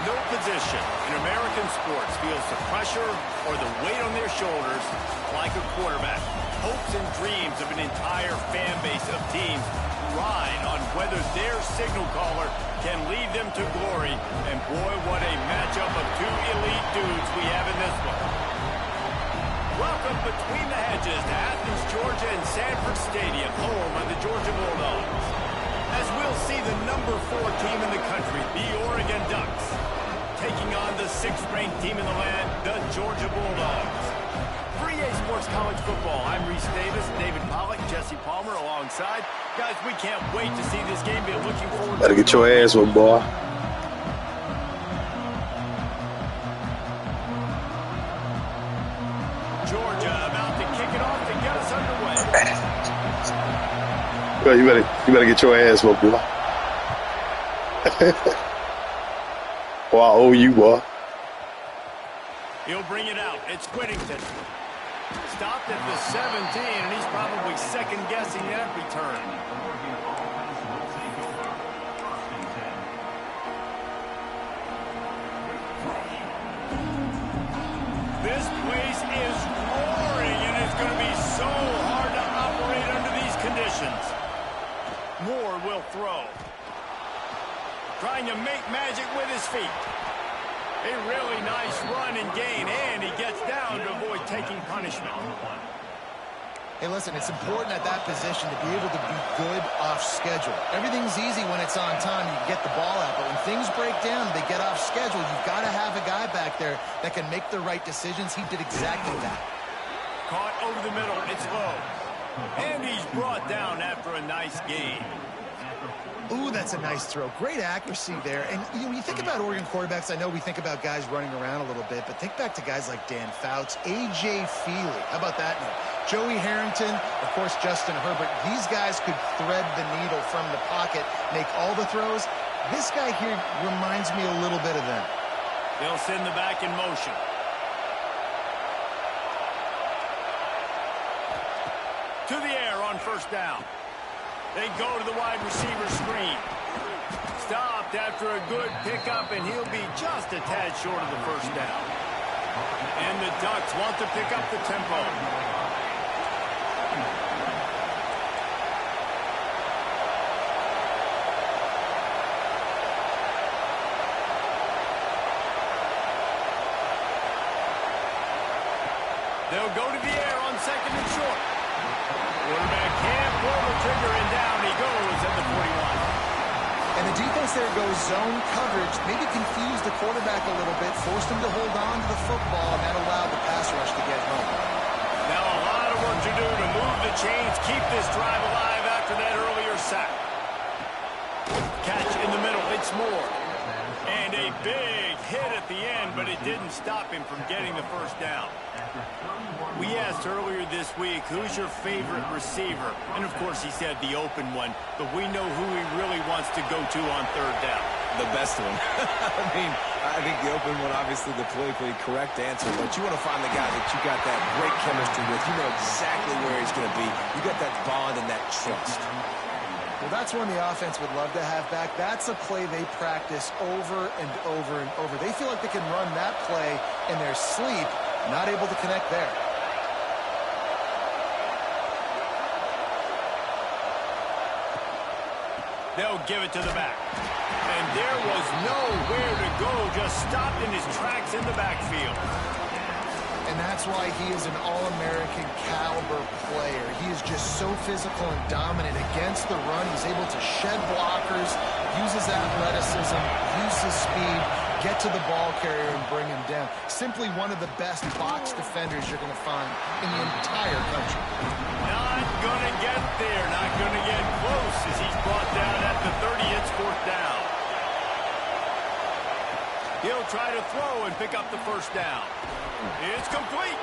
No position in American sports feels the pressure or the weight on their shoulders like a quarterback. Hopes and dreams of an entire fan base of teams ride on whether their signal caller can lead them to glory. And boy, what a matchup of two elite dudes we have in this one. Welcome between the hedges to Athens, Georgia and Sanford Stadium, home of the Georgia Bulldogs. As we'll see the number 4 team in the country, the Oregon Ducks, taking on the 6th-ranked team in the land, the Georgia Bulldogs. For EA Sports College Football, I'm Reese Davis, David Pollack, Jesse Palmer alongside. Guys, we can't wait to see this game. Be looking forward to it. Better get your ass one, boy. Georgia about to kick it off to get us underway. Well, you better get your ass one, boy. Boy, I owe you, boy. He'll bring it out. It's Whittington. Stopped at the 17, and he's probably second-guessing that return. This place is roaring, and it's going to be so hard to operate under these conditions. Moore will throw. Trying to make magic with his feet. A really nice run and gain, and he gets down to avoid taking punishment. Hey, listen, it's important at that position to be able to be good off schedule. Everything's easy when it's on time. You get the ball out, but when things break down, they get off schedule. You've got to have a guy back there that can make the right decisions. He did exactly that. Caught over the middle. It's low. And he's brought down after a nice gain. Ooh, that's a nice throw. Great accuracy there. And when you think about Oregon quarterbacks, I know we think about guys running around a little bit, but think back to guys like Dan Fouts, A.J. Feely. How about that name? Joey Harrington, of course, Justin Herbert. These guys could thread the needle from the pocket, make all the throws. This guy here reminds me a little bit of them. They'll send the back in motion. To the air on first down. They go to the wide receiver screen. Stopped after a good pickup, and he'll be just a tad short of the first down. And the Ducks want to pick up the tempo. They'll go to the air on second and short. Quarterback can't pull the trigger, and down he goes at the 41. And the defense there goes zone coverage, maybe confused the quarterback a little bit, forced him to hold on to the football, and that allowed the pass rush to get home. Now a lot of work to do to move the chains, keep this drive alive after that earlier sack. Catch in the middle, it's Moore. And a big hit at the end, but it didn't stop him from getting the first down. We asked earlier this week, who's your favorite receiver? And, of course, he said the open one, but we know who he really wants to go to on third down. The best one. I think the open one, obviously the politically correct answer, but you want to find the guy that you got that great chemistry with. You know exactly where he's going to be. You got that bond and that trust. Well, that's one the offense would love to have back. That's a play they practice over and over and over. They feel like they can run that play in their sleep, not able to connect there. They'll give it to the back. And there was nowhere to go, just stopped in his tracks in the backfield. And that's why he is an All-American caliber player. He is just so physical and dominant against the run. He's able to shed blockers, use his athleticism, use his speed, get to the ball carrier and bring him down. Simply one of the best box defenders you're going to find in the entire country. Not going to get there, not going to get close as he's brought down at the 30. It's fourth down. He'll try to throw and pick up the first down. It's complete.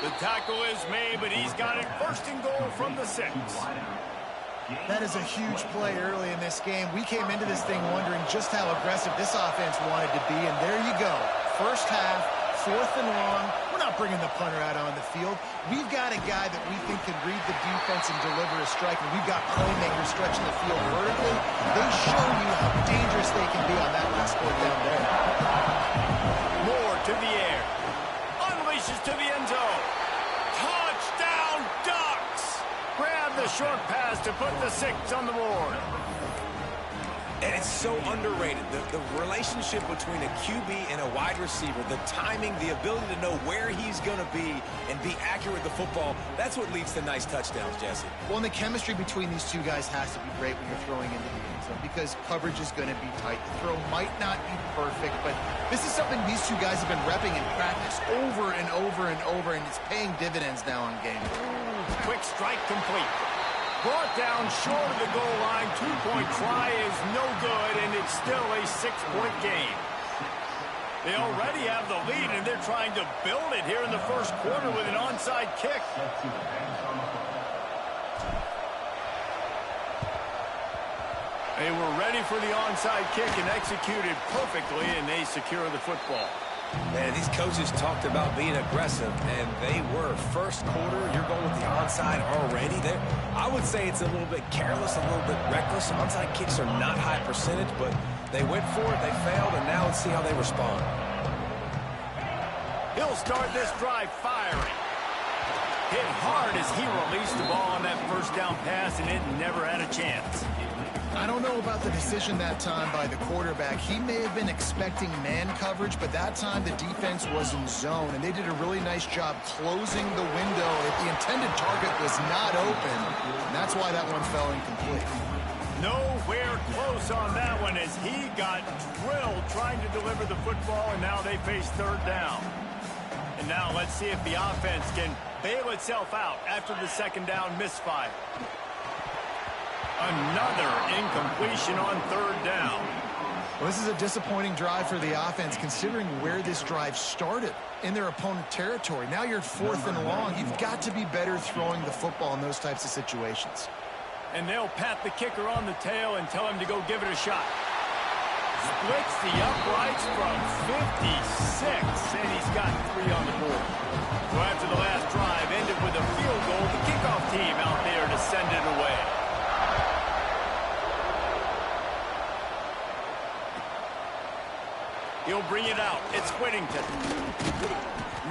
The tackle is made, but he's got it first and goal from the 6. That is a huge play early in this game. We came into this thing wondering just how aggressive this offense wanted to be, and there you go. First half, 4th and long. We're not bringing the punter out on the field. We've got a guy that we think can read the defense and deliver a strike, and we've got playmakers stretching the field vertically. They show you how dangerous they can be on that last play down there. short pass to put the 6 on the board. And it's so underrated. The relationship between a QB and a wide receiver, the timing, the ability to know where he's going to be and be accurate with the football, that's what leads to nice touchdowns, Jesse. Well, and the chemistry between these two guys has to be great when you're throwing into the end zone because coverage is going to be tight. The throw might not be perfect, but this is something these two guys have been repping in practice over and over and over, and it's paying dividends now on game. Quick strike complete. Brought down short of the goal line. 2-point try is no good, and it's still a 6-point game. They already have the lead, and they're trying to build it here in the first quarter with an onside kick. They were ready for the onside kick and executed perfectly, and they secure the football. Man, these coaches talked about being aggressive, and they were. First quarter, you're going with the onside already. I would say it's a little bit careless, a little bit reckless. Onside kicks are not high percentage, but they went for it, they failed, and now let's see how they respond. He'll start this drive firing. Hit hard as he released the ball on that first down pass, and it never had a chance. I don't know about the decision that time by the quarterback. He may have been expecting man coverage, but that time the defense was in zone, and they did a really nice job closing the window. The intended target was not open, and that's why that one fell incomplete. Nowhere close on that one as he got drilled trying to deliver the football, and now they face third down. And now let's see if the offense can bail itself out after the second down misfire. Another incompletion on third down. Well, this is a disappointing drive for the offense considering where this drive started in their opponent territory. Now you're 4th and long. You've got to be better throwing the football in those types of situations. And they'll pat the kicker on the tail and tell him to go give it a shot. Splits the uprights from 56, and he's got 3 on the board. So after the last drive ended with a field goal, the kickoff team out there to send it away. He'll bring it out. It's Whittington.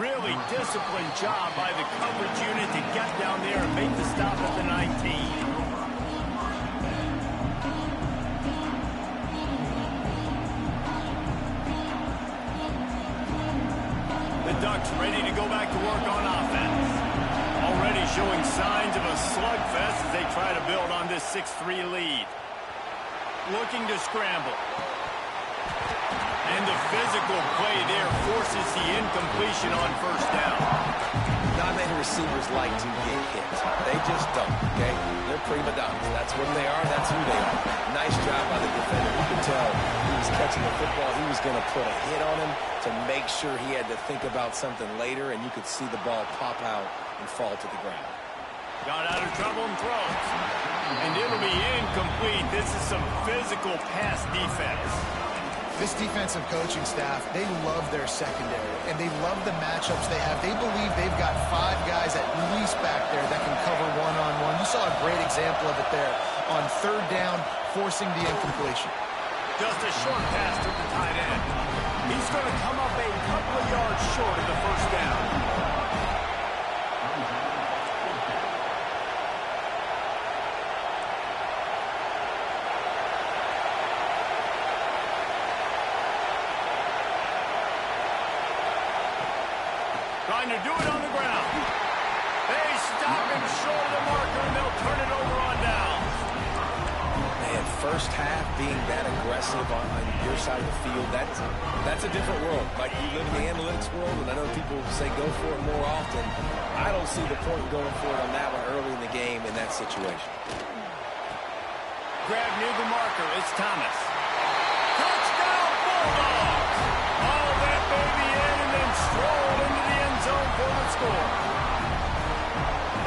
Really disciplined job by the coverage unit to get down there and make the stop at the 19. The Ducks ready to go back to work on offense. Already showing signs of a slugfest as they try to build on this 6-3 lead. Looking to scramble. And the physical play there forces the incompletion on first down. Not many receivers like to get hit. They just don't, okay? They're prima donnas. That's what they are. That's who they are. Nice job by the defender. You could tell he was catching the football. He was going to put a hit on him to make sure he had to think about something later, and you could see the ball pop out and fall to the ground. Got out of trouble and throws. And it'll be incomplete. This is some physical pass defense. This defensive coaching staff, they love their secondary, and they love the matchups they have. They believe they've got 5 guys at least back there that can cover one-on-one. You saw a great example of it there on third down, forcing the incompletion. Just a short pass to the tight end. He's going to come up a couple of yards short of the first down. Trying to do it on the ground. They stop him short of the marker, and they'll turn it over on down. Man, first half being that aggressive on your side of the field, that's a different world. Like, you live in the analytics world, and I know people say go for it more often. I don't see the point going for it on that one early in the game in that situation. Grab near the marker. It's Thomas. Touchdown, Bulldogs! All that baby in and then stroll into the end zone for the score.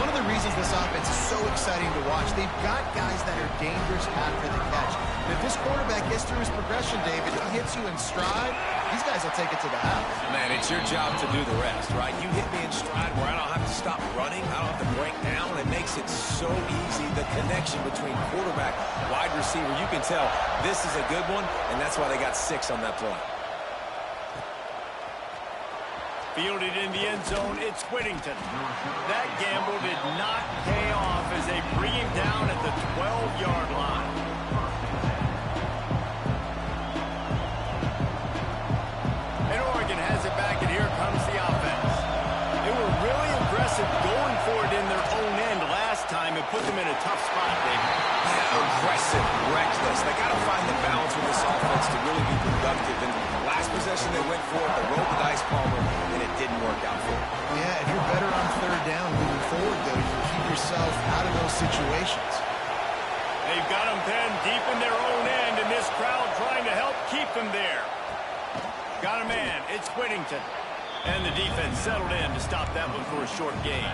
One of the reasons this offense is so exciting to watch, they've got guys that are dangerous after the catch. And if this quarterback gets through his progression, David, he hits you in stride, these guys will take it to the house. Man, it's your job to do the rest, right? You hit me in stride where I don't have to stop running. I don't have to break down. It makes it so easy. The connection between quarterback, wide receiver, you can tell this is a good one, and that's why they got 6 on that play. Fielded in the end zone, it's Whittington. That gamble did not pay off as they bring him down at the 12-yard line. And Oregon has it back, and here comes the offense. They were really aggressive going for it in their own end last time and put them in a tough spot, David. Yeah, aggressive, reckless. They got to find the balance with this offense to really be productive. And the last possession they went for it, they rolled the dice, Palmer, and it didn't work out for them. Yeah, if you're better on third down moving forward, though, you can keep yourself out of those situations. They've got them pinned deep in their own end, and this crowd trying to help keep them there. Got a man. It's Whittington. And the defense settled in to stop that one for a short gain.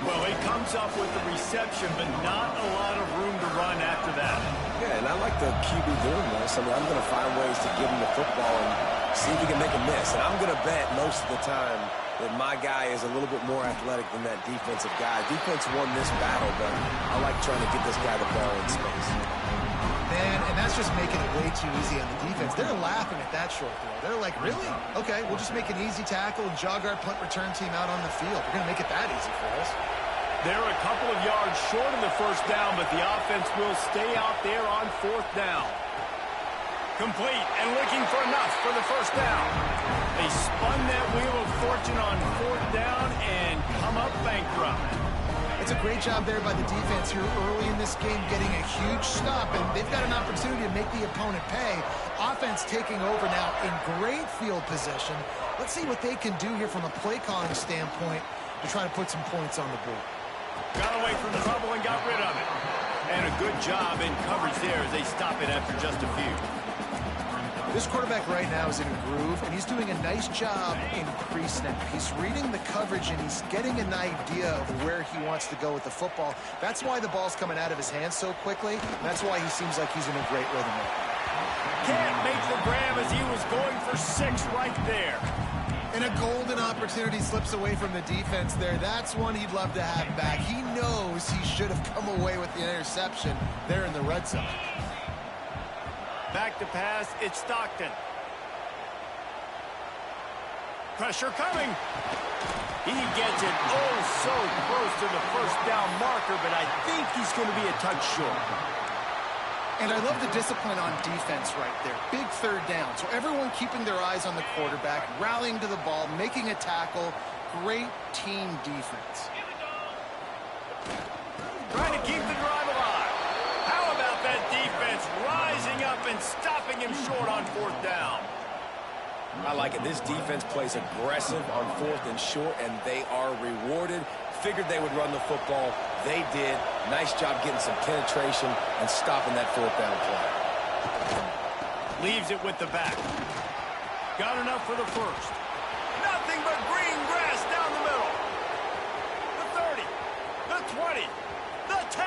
Well, he comes up with the reception, but not a lot of room to run after that. Yeah, and I like the QB doing this. I mean, I'm going to find ways to give him the football and see if he can make a miss. And I'm going to bet most of the time that my guy is a little bit more athletic than that defensive guy. Defense won this battle, but I like trying to get this guy the ball in space. Man, and that's just making it way too easy on the defense. They're laughing at that short throw. They're like, really? Okay, we'll just make an easy tackle and jog our punt return team out on the field. We're going to make it that easy for us. They're a couple of yards short of the first down, but the offense will stay out there on fourth down. Complete and looking for enough for the first down. They spun that wheel of fortune on fourth down and come up bankrupt. It's a great job there by the defense here early in this game, getting a huge stop, and they've got an opportunity to make the opponent pay. Offense taking over now in great field position. Let's see what they can do here from a play calling standpoint to try to put some points on the board. Got away from trouble and got rid of it. And a good job in coverage there as they stop it after just a few. This quarterback right now is in a groove, and he's doing a nice job in pre-snap. He's reading the coverage, and he's getting an idea of where he wants to go with the football. That's why the ball's coming out of his hands so quickly. That's why he seems like he's in a great rhythm. Can't make the grab as he was going for 6 right there. And a golden opportunity slips away from the defense there. That's one he'd love to have back. He knows he should have come away with the interception there in the red zone. Back to pass, it's Stockton. Pressure coming. He gets it oh so close to the first down marker, but I think he's going to be a touch short. And I love the discipline on defense right there. Big third down. So everyone keeping their eyes on the quarterback, rallying to the ball, making a tackle. Great team defense. Trying to keep the drive alive. How about that defense rising up and stopping him short on fourth down? I like it. This defense plays aggressive on fourth and short, and they are rewarded. Figured they would run the football. They did. Nice job getting some penetration and stopping that fourth down play. Leaves it with the back. Got enough for the first. Nothing but green grass down the middle. The 30, the 20, the 10.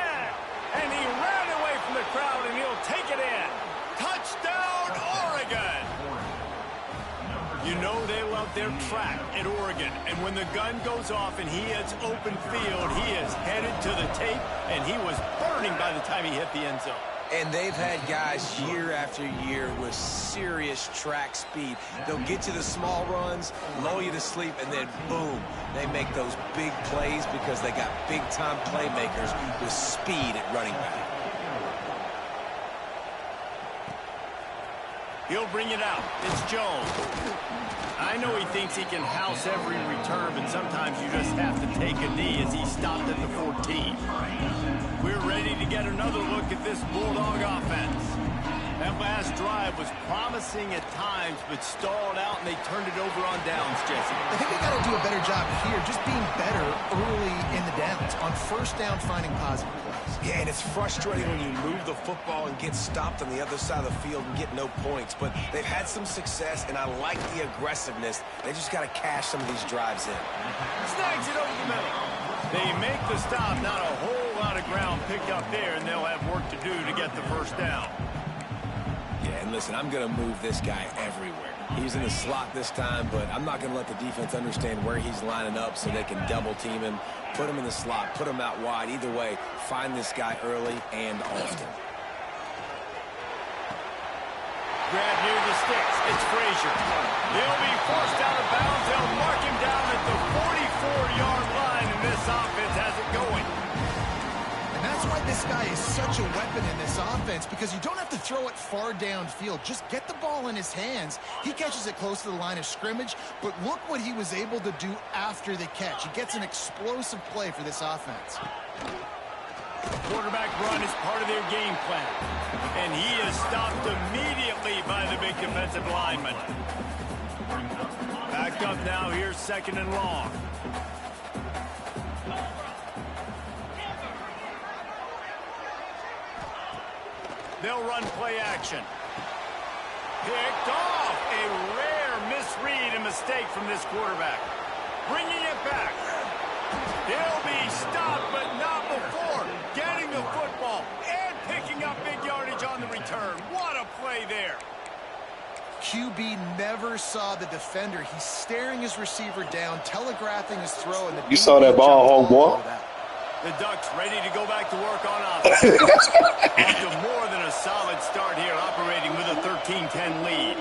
And he ran away from the crowd, and he'll take it in. Touchdown, Oregon! You know they love their track at Oregon, and when the gun goes off and he hits open field, he is headed to the tape, and he was burning by the time he hit the end zone. And they've had guys year after year with serious track speed. They'll get you the small runs, lull you to sleep, and then boom, they make those big plays because they got big-time playmakers with speed at running back. He'll bring it out. It's Jones. I know he thinks he can house every return, but sometimes you just have to take a knee as he stopped at the 14. We're ready to get another look at this Bulldog offense. That last drive was promising at times, but stalled out, and they turned it over on downs, Jesse. I think they got to do a better job here, just being better early in the downs. On first down, finding positive plays. Yeah, and it's frustrating when you move the football and get stopped on the other side of the field and get no points. But they've had some success, and I like the aggressiveness. They just got to cash some of these drives in. Snags it over the middle. They make the stop, not a whole lot of ground picked up there, and they'll have work to do to get the first down. Yeah, and listen, I'm going to move this guy everywhere. He's in the slot this time, but I'm not going to let the defense understand where he's lining up so they can double team him, put him in the slot, put him out wide. Either way, find this guy early and often. Grab near the sticks. It's Frazier. He'll be forced out of bounds. They'll mark him down at the 44-yard line, and this offense has it going. And that's why this guy is such a weapon in this offense, because you don't have to throw it far downfield. Just get the ball in his hands. He catches it close to the line of scrimmage, but look what he was able to do after the catch. He gets an explosive play for this offense. The quarterback run is part of their game plan, and he is stopped immediately by the big defensive lineman. Back up now. Here's 2nd and long. They'll run play action. Picked off. A rare misread and mistake from this quarterback. Bringing it back. He'll be stopped, but not before getting the football and picking up big yardage on the return. What a play there. QB never saw the defender. He's staring his receiver down, telegraphing his throw. And You saw that ball, homeboy? The Ducks ready to go back to work on offense. After more than a solid start here, operating with a 13-10 lead.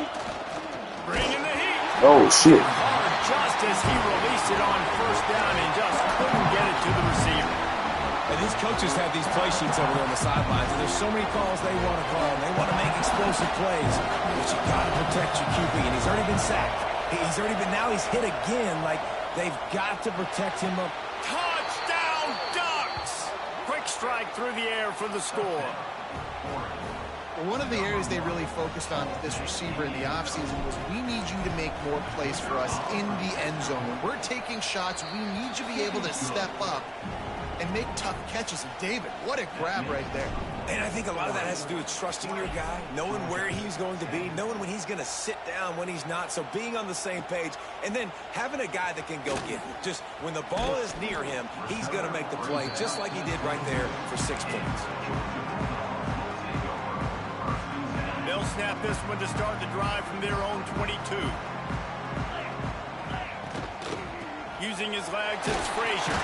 Bringing the heat. Oh, shit. Hard just as he released it on 1st down and just couldn't get it to the receiver. And these coaches have these play sheets over there on the sidelines, and there's so many calls they want to call. They want to make explosive plays, but you got to protect your QB, and he's already been sacked. Now he's hit again. Like, they've got to protect him up. Touchdown, Ducks! Quick strike through the air for the score. One of the areas they really focused on with this receiver in the offseason was, we need you to make more plays for us in the end zone. When we're taking shots, we need you to be able to step up and make tough catches. And David, what a grab right there. And I think a lot of that has to do with trusting your guy, knowing where he's going to be, knowing when he's going to sit down, when he's not. So being on the same page, and then having a guy that can go get it. Just when the ball is near him, he's going to make the play, just like he did right there for 6 points. They'll snap this one to start the drive from their own 22. Using his legs, it's Frazier.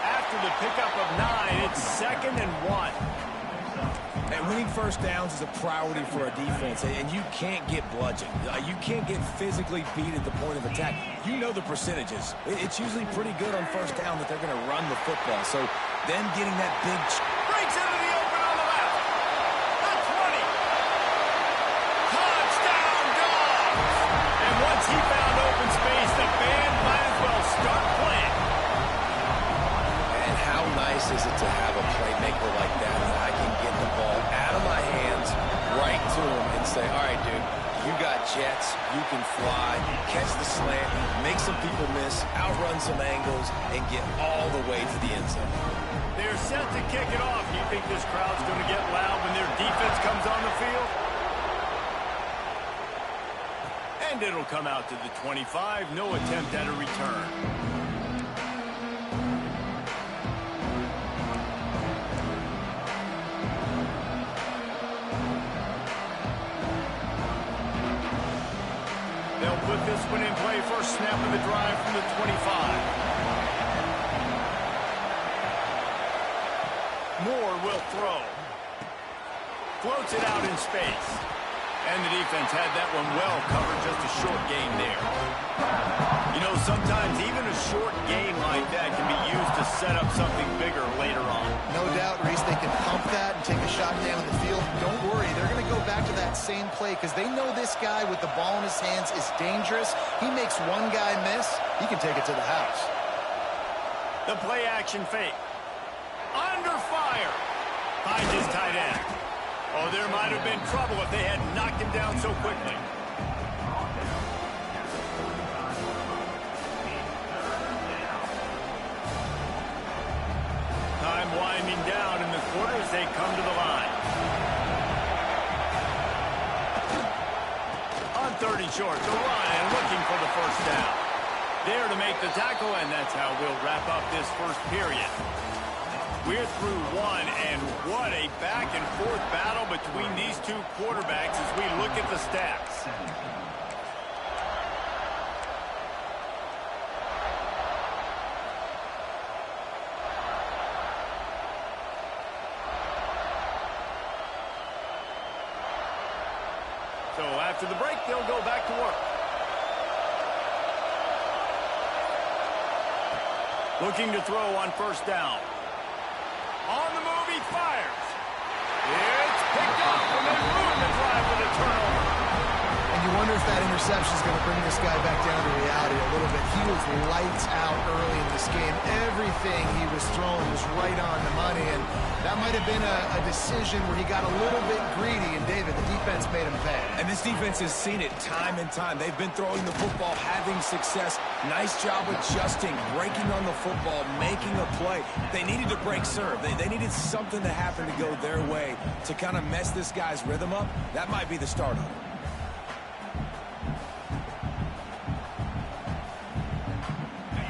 After the pickup of 9, it's 2nd and 1. And winning first downs is a priority for a defense, and you can't get bludgeoned. You can't get physically beat at the point of attack. You know the percentages. It's usually pretty good on 1st down that they're going to run the football. So then getting that big... Breaks into the open on the left. The 20. Touchdown, Dogs! And once he found open space, the band might as well start playing. And how nice is it to have a playmaker like that I can get the ball out of my hands right to him and say, all right, dude, you got jets, you can fly, catch the slant, make some people miss, outrun some angles, and get all the way to the end zone. They're set to kick it off. Do you think this crowd's going to get loud when their defense comes on the field? And it'll come out to the 25. No attempt at a return. They'll put this one in play. First snap of the drive from the 25. Moore will throw. Floats it out in space. And the defense had that one well covered. Just a short gain there. You know, sometimes even a short gain like that can be used to set up something bigger later on. No doubt, Reese, they can pump that and take a shot down the field. Don't worry, they're going to go back to that same play because they know this guy with the ball in his hands is dangerous. He makes one guy miss, he can take it to the house. The play action fake. Under fire. Finds his tight end. Oh, there might have been trouble if they had knocked him down so quickly. Time winding down in the quarter as they come to the line. On 3rd and short, the run and looking for the 1st down. There to make the tackle, and that's how we'll wrap up this first period. We're through one, and what a back-and-forth battle between these two quarterbacks as we look at the stats. So after the break, they'll go back to work. Looking to throw on first down. On the move, he fires. It's picked up, and they ruin the drive with a turnover. And you wonder if that interception is going to bring this guy back down to reality a little bit. He was lights out early in this game. Everything he was throwing was right on the money, and that might have been a decision where he got a little bit greedy, and David, the defense made him pay. And this defense has seen it time and time. They've been throwing the football, having success. Nice job adjusting, breaking on the football, making a play. They needed to break serve. They needed something to happen to go their way to kind of mess this guy's rhythm up. That might be the start of it.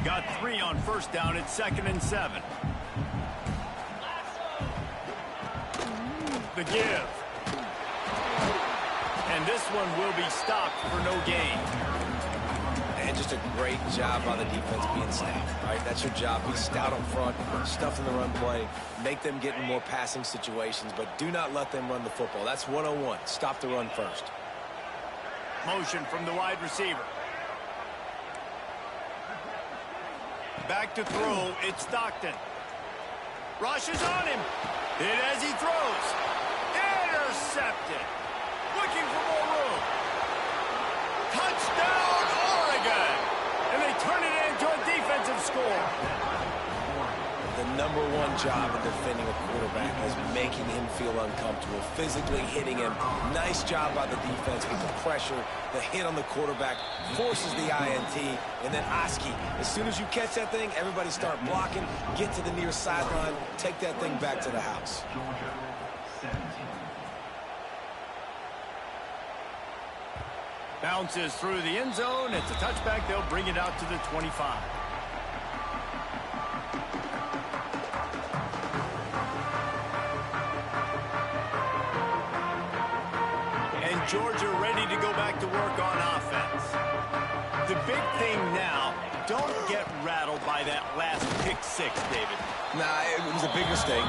Got 3 on first down at 2nd and 7. The give. And this one will be stopped for no gain. And just a great job by the defense being stout. All right, that's your job. Be stout up front, stuff in the run play, make them get in more passing situations, but do not let them run the football. That's 101. Stop the run first. Motion from the wide receiver. Back to throw, it's Stockton. Rushes on him. Hit as he throws. Intercepted. Looking for more room. Touchdown, Oregon! And they turn it into a defensive score. The #1 job in defending a quarterback is making him feel uncomfortable, physically hitting him. Nice job by the defense with the pressure. The hit on the quarterback forces the INT. And then Oski, as soon as you catch that thing, everybody start blocking, get to the near sideline, take that thing back to the house. Bounces through the end zone. It's a touchback. They'll bring it out to the 25. And Georgia ready to go back to work on offense. The big thing now, don't get rattled by that last pick 6, David. Nah, it was a big mistake.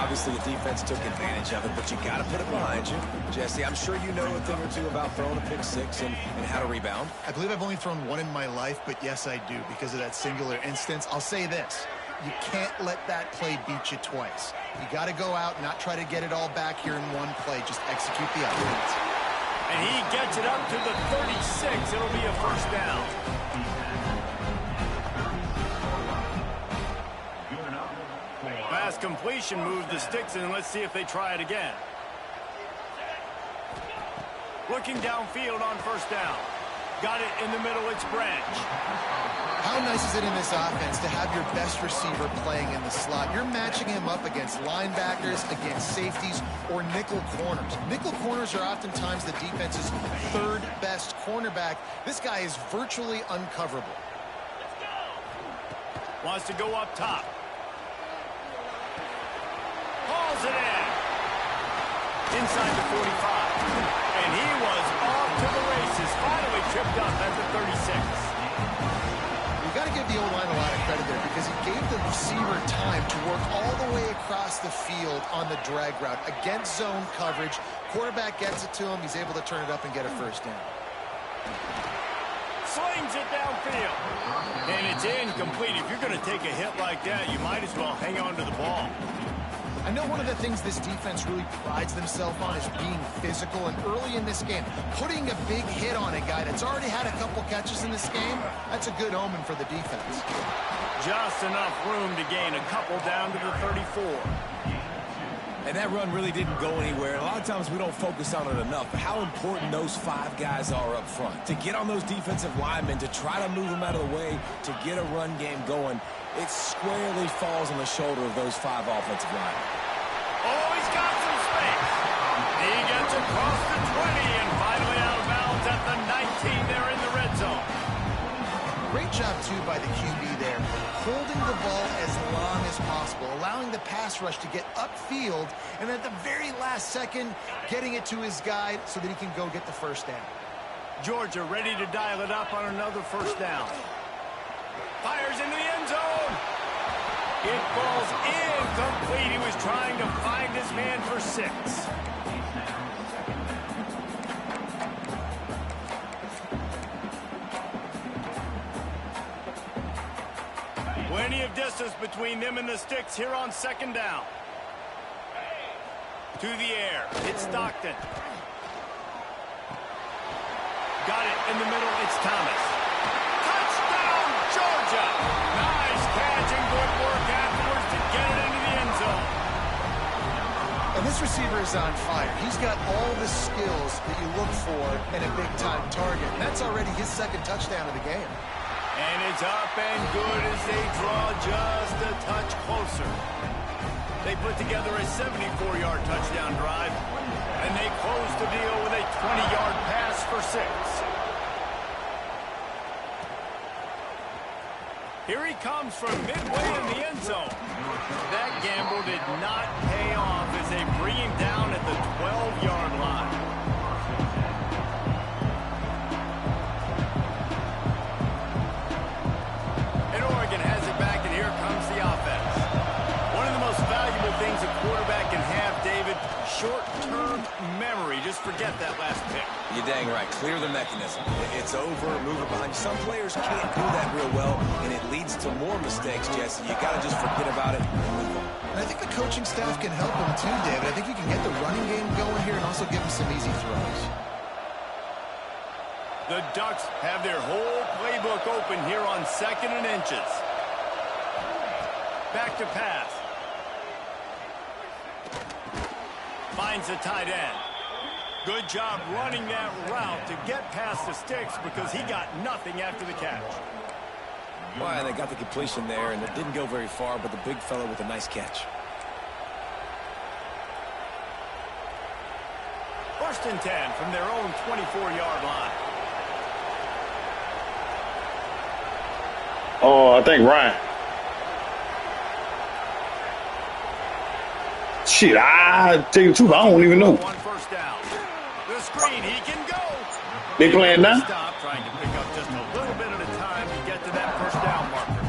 Obviously, the defense took advantage of it, but you got to put it behind you. Jesse, I'm sure you know a thing or two about throwing a pick 6 and how to rebound. I believe I've only thrown 1 in my life, but yes, I do, because of that singular instance. I'll say this. You can't let that play beat you twice. You got to go out and not try to get it all back here in one play. Just execute the offense. And he gets it up to the 36. It'll be a first down. Pass completion, move the sticks, and let's see if they try it again. Looking downfield on first down. Got it in the middle, it's Branch. How nice is it in this offense to have your best receiver playing in the slot? You're matching him up against linebackers, against safeties, or nickel corners. Nickel corners are oftentimes the defense's 3rd best cornerback. This guy is virtually uncoverable. Wants to go up top. Hauls it in. Inside the 45. And he was off to the races. Finally tripped up at the 36. You got to give the O-line a lot of credit there because he gave the receiver time to work all the way across the field on the drag route against zone coverage. Quarterback gets it to him. He's able to turn it up and get a first down. Slings it downfield. And it's incomplete. If you're going to take a hit like that, you might as well hang on to the ball. I know one of the things this defense really prides themselves on is being physical, and early in this game, putting a big hit on a guy that's already had a couple catches in this game, that's a good omen for the defense. Just enough room to gain a couple down to the 34. And that run really didn't go anywhere. A lot of times we don't focus on it enough, but how important those 5 guys are up front. To get on those defensive linemen, to try to move them out of the way, to get a run game going, it squarely falls on the shoulder of those 5 offensive linemen. Oh, he's got some space. He gets across the 20 and finally out of bounds at the 19 there in the red zone. Great job, too, by the QB there, holding the ball as long as possible, allowing the pass rush to get upfield, and at the very last second, getting it to his guy so that he can go get the first down. Georgia ready to dial it up on another first down. Fires into the end zone. It falls incomplete. He was trying to find his man for 6. Plenty of distance between them and the sticks here on second down. To the air. It's Stockton. Got it in the middle. It's Thomas. Touchdown, Georgia. Nice catch and good work afterwards to get it into the end zone. And this receiver is on fire. He's got all the skills that you look for in a big-time target. And that's already his second touchdown of the game. And it's up and good as they draw just a touch closer. They put together a 74-yard touchdown drive, and they close the deal with a 20-yard pass for 6. Here he comes from midway in the end zone. That gamble did not pay off as they bring him down at the 12-yard line. And Oregon has it back, and here comes the offense. One of the most valuable things a quarterback can have, David, short-term memory. Just forget that last pick. You're dang right. Clear the mechanism. It's over, move it behind. Some players can't do that real well, and it leads to more mistakes, Jesse. You got to just forget about it and move on. And I think the coaching staff can help him too, David. I think you can get the running game going here and also give him some easy throws. The Ducks have their whole playbook open here on 2nd and inches. Back to pass. Finds the tight end. Good job running that route to get past the sticks because he got nothing after the catch. Well, they got the completion there, and it didn't go very far, but the big fella with a nice catch. 1st and 10 from their own 24-yard line. Oh, I think Ryan. Shit, I tell you the truth, I don't even know. 1 first down. The screen, he can go. They playing now? Stop trying to pick up just a little bit at a time to get to that first down marker.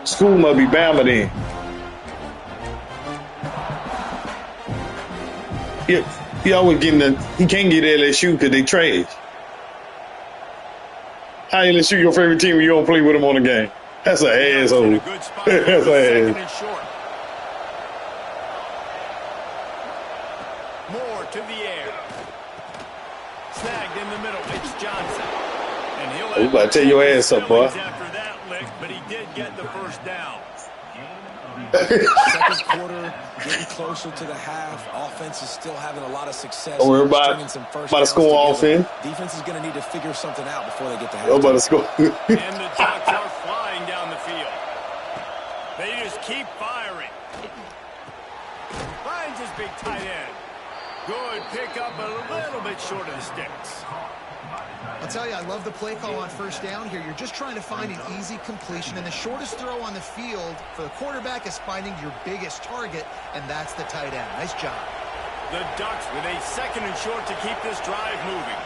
School must be Bama then. He always getting he can't get LSU because they trash. How LSU your favorite team when you don't play with them on the game? That's an asshole. That's an ass. More to the air. Snagged in the middle. It's Johnson. And he'll You about to tear your ass up, boy. After that lick, but he did get the first down. Second quarter, getting closer to the half. Offense is still having a lot of success. Oh, everybody about to score offense. Defense is going to need to figure something out before they get to half. Oh, about to score. And the Ducks are flying down the field. They just keep firing. Finds his big tight end. Good pickup, a little bit short of the sticks. I'll tell you, I love the play call on first down here. You're just trying to find an easy completion, and the shortest throw on the field for the quarterback is finding your biggest target, and that's the tight end. Nice job. The Ducks with a 2nd and short to keep this drive moving.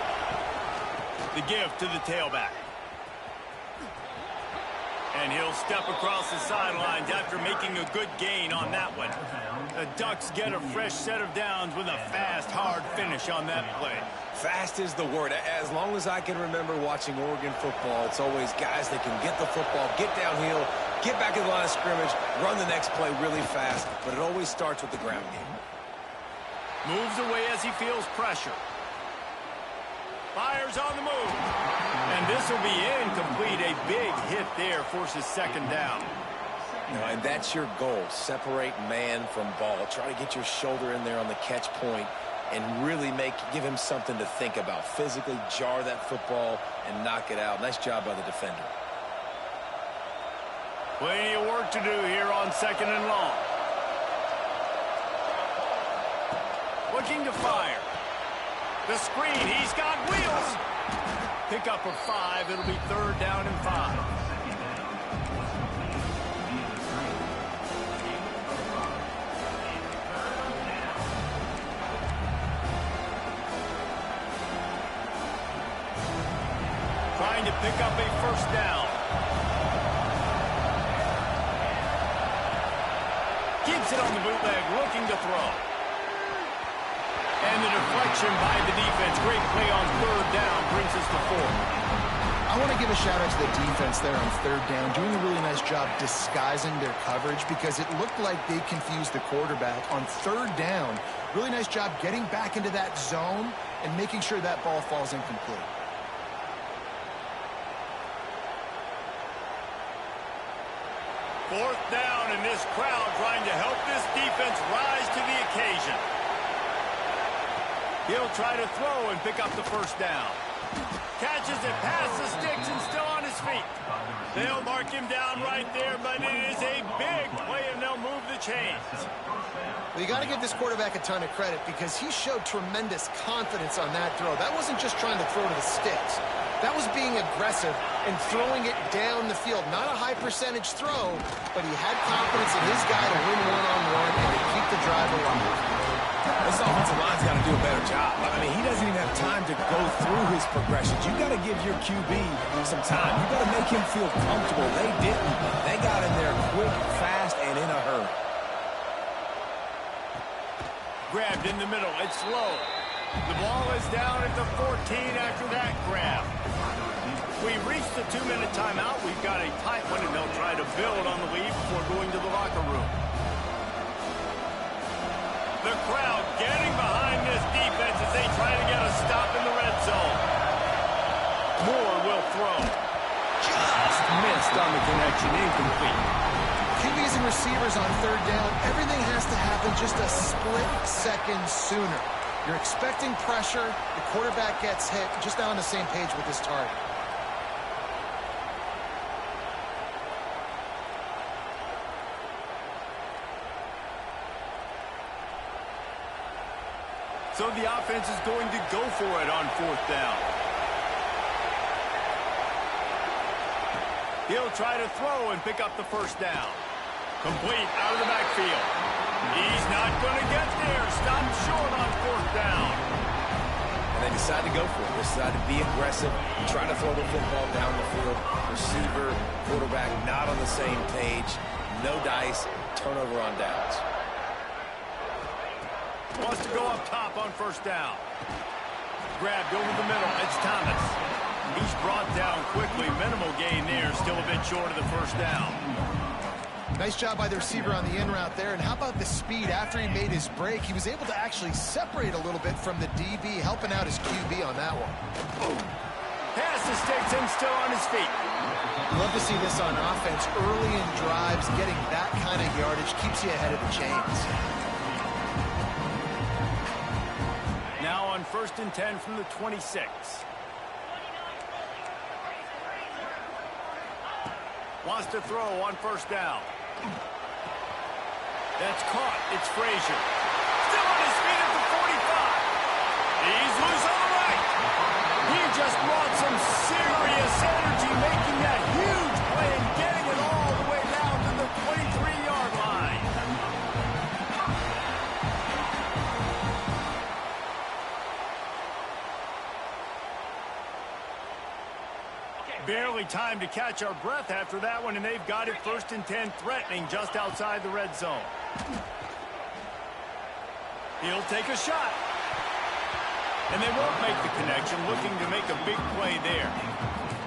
The give to the tailback. And he'll step across the sidelines after making a good gain on that one. The Ducks get a fresh set of downs with a fast, hard finish on that play. Fast is the word. As long as I can remember watching Oregon football, it's always guys that can get the football, get downhill, get back in the line of scrimmage, run the next play really fast, but it always starts with the ground game. Moves away as he feels pressure. Fires on the move. And this will be incomplete. A big hit there forces 2nd down. And that's your goal. Separate man from ball. Try to get your shoulder in there on the catch point and really give him something to think about. Physically jar that football and knock it out. Nice job by the defender. Plenty of work to do here on 2nd and long. Looking to fire. The screen, he's got wheels. Pick up of 5, it'll be 3rd down and 5. Trying to pick up a first down. Keeps it on the bootleg, looking to throw. And the deflection by the defense. Great play on 3rd down brings us to 4. I want to give a shout out to the defense there on third down, doing a really nice job disguising their coverage because it looked like they confused the quarterback on third down. Really nice job getting back into that zone and making sure that ball falls incomplete. Fourth down, and this crowd trying to help this defense rise to the occasion. He'll try to throw and pick up the first down. Catches it past the sticks and still on his feet. They'll mark him down right there, but it is a big play, and they'll move the chains. Well, you got to give this quarterback a ton of credit because he showed tremendous confidence on that throw. That wasn't just trying to throw to the sticks. That was being aggressive and throwing it down the field. Not a high percentage throw, but he had confidence in his guy to win one-on-one and to keep the drive alive. This offensive line's got to do a better job. I mean, he doesn't even have time to go through his progressions. You've got to give your QB some time. You've got to make him feel comfortable. They didn't. They got in there quick, fast, and in a hurry. Grabbed in the middle. It's low. The ball is down at the 14 after that grab. We reached the 2-minute timeout. We've got a tight one, and they'll try to build on the lead before going to the locker room. The crowd getting behind this defense as they try to get a stop in the red zone. Moore will throw. Just missed on the connection. Incomplete. QBs and receivers on third down, everything has to happen just a split second sooner. You're expecting pressure, the quarterback gets hit, just not on the same page with his target. So the offense is going to go for it on fourth down. He'll try to throw and pick up the first down. Complete out of the backfield. He's not going to get there. Stopped short on fourth down. And they decide to go for it. They decide to be aggressive, try to throw the football down the field. Receiver, quarterback not on the same page. No dice. Turnover on downs. Wants to go up top on first down. Grabbed over the middle. It's Thomas. He's brought down quickly. Minimal gain there. Still a bit short of the first down. Nice job by the receiver on the in route there. And how about the speed? After he made his break, he was able to actually separate a little bit from the DB, helping out his QB on that one. Pass the sticks and still on his feet. Love to see this on offense. Early in drives, getting that kind of yardage keeps you ahead of the chains. Now on 1st and 10 from the 26. Wants to throw on first down. That's caught. It's Frazier. Still on his feet at the 45. He's loose on the right. He just brought some serious energy, making that huge play and getting it all the way down to the 23-yard line. Barely time to catch our breath after that one, and they've got it 1st and 10, threatening just outside the red zone. He'll take a shot. And they won't make the connection, looking to make a big play there.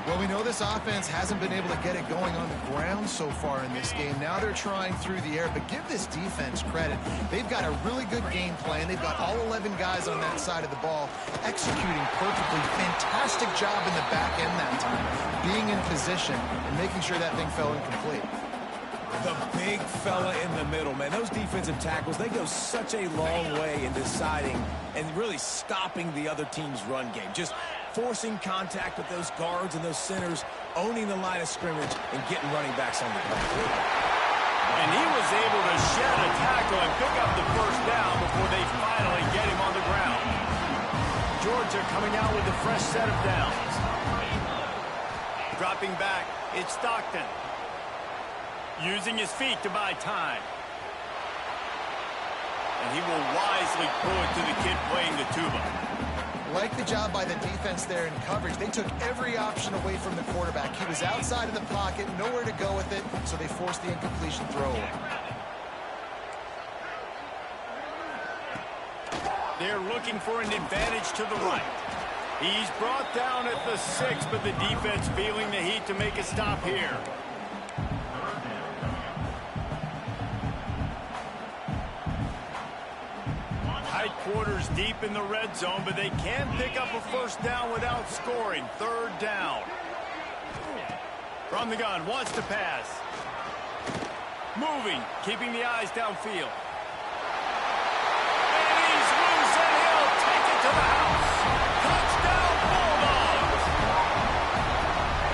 Well, we know this offense hasn't been able to get it going on the ground so far in this game. Now they're trying through the air, but give this defense credit. They've got a really good game plan. They've got all 11 guys on that side of the ball executing perfectly. Fantastic job in the back end that time, being in position and making sure that thing fell incomplete. The big fella in the middle, man. Those defensive tackles, they go such a long way in deciding and really stopping the other team's run game. Just forcing contact with those guards and those centers, owning the line of scrimmage, and getting running backs on the play. And he was able to shed a tackle and pick up the first down before they finally get him on the ground. Georgia coming out with a fresh set of downs. Dropping back, it's Stockton. Using his feet to buy time. And he will wisely throw it to the kid playing the tuba. Like the job by the defense there in coverage. They took every option away from the quarterback. He was outside of the pocket, nowhere to go with it, so they forced the incompletion throw. They're looking for an advantage to the right. He's brought down at the 6, but the defense feeling the heat to make a stop here. Tight quarters deep in the red zone, but they can pick up a first down without scoring. Third down. From the gun, wants to pass. Moving, keeping the eyes downfield. And he's loose, and he'll take it to the house. Touchdown, Bulldogs!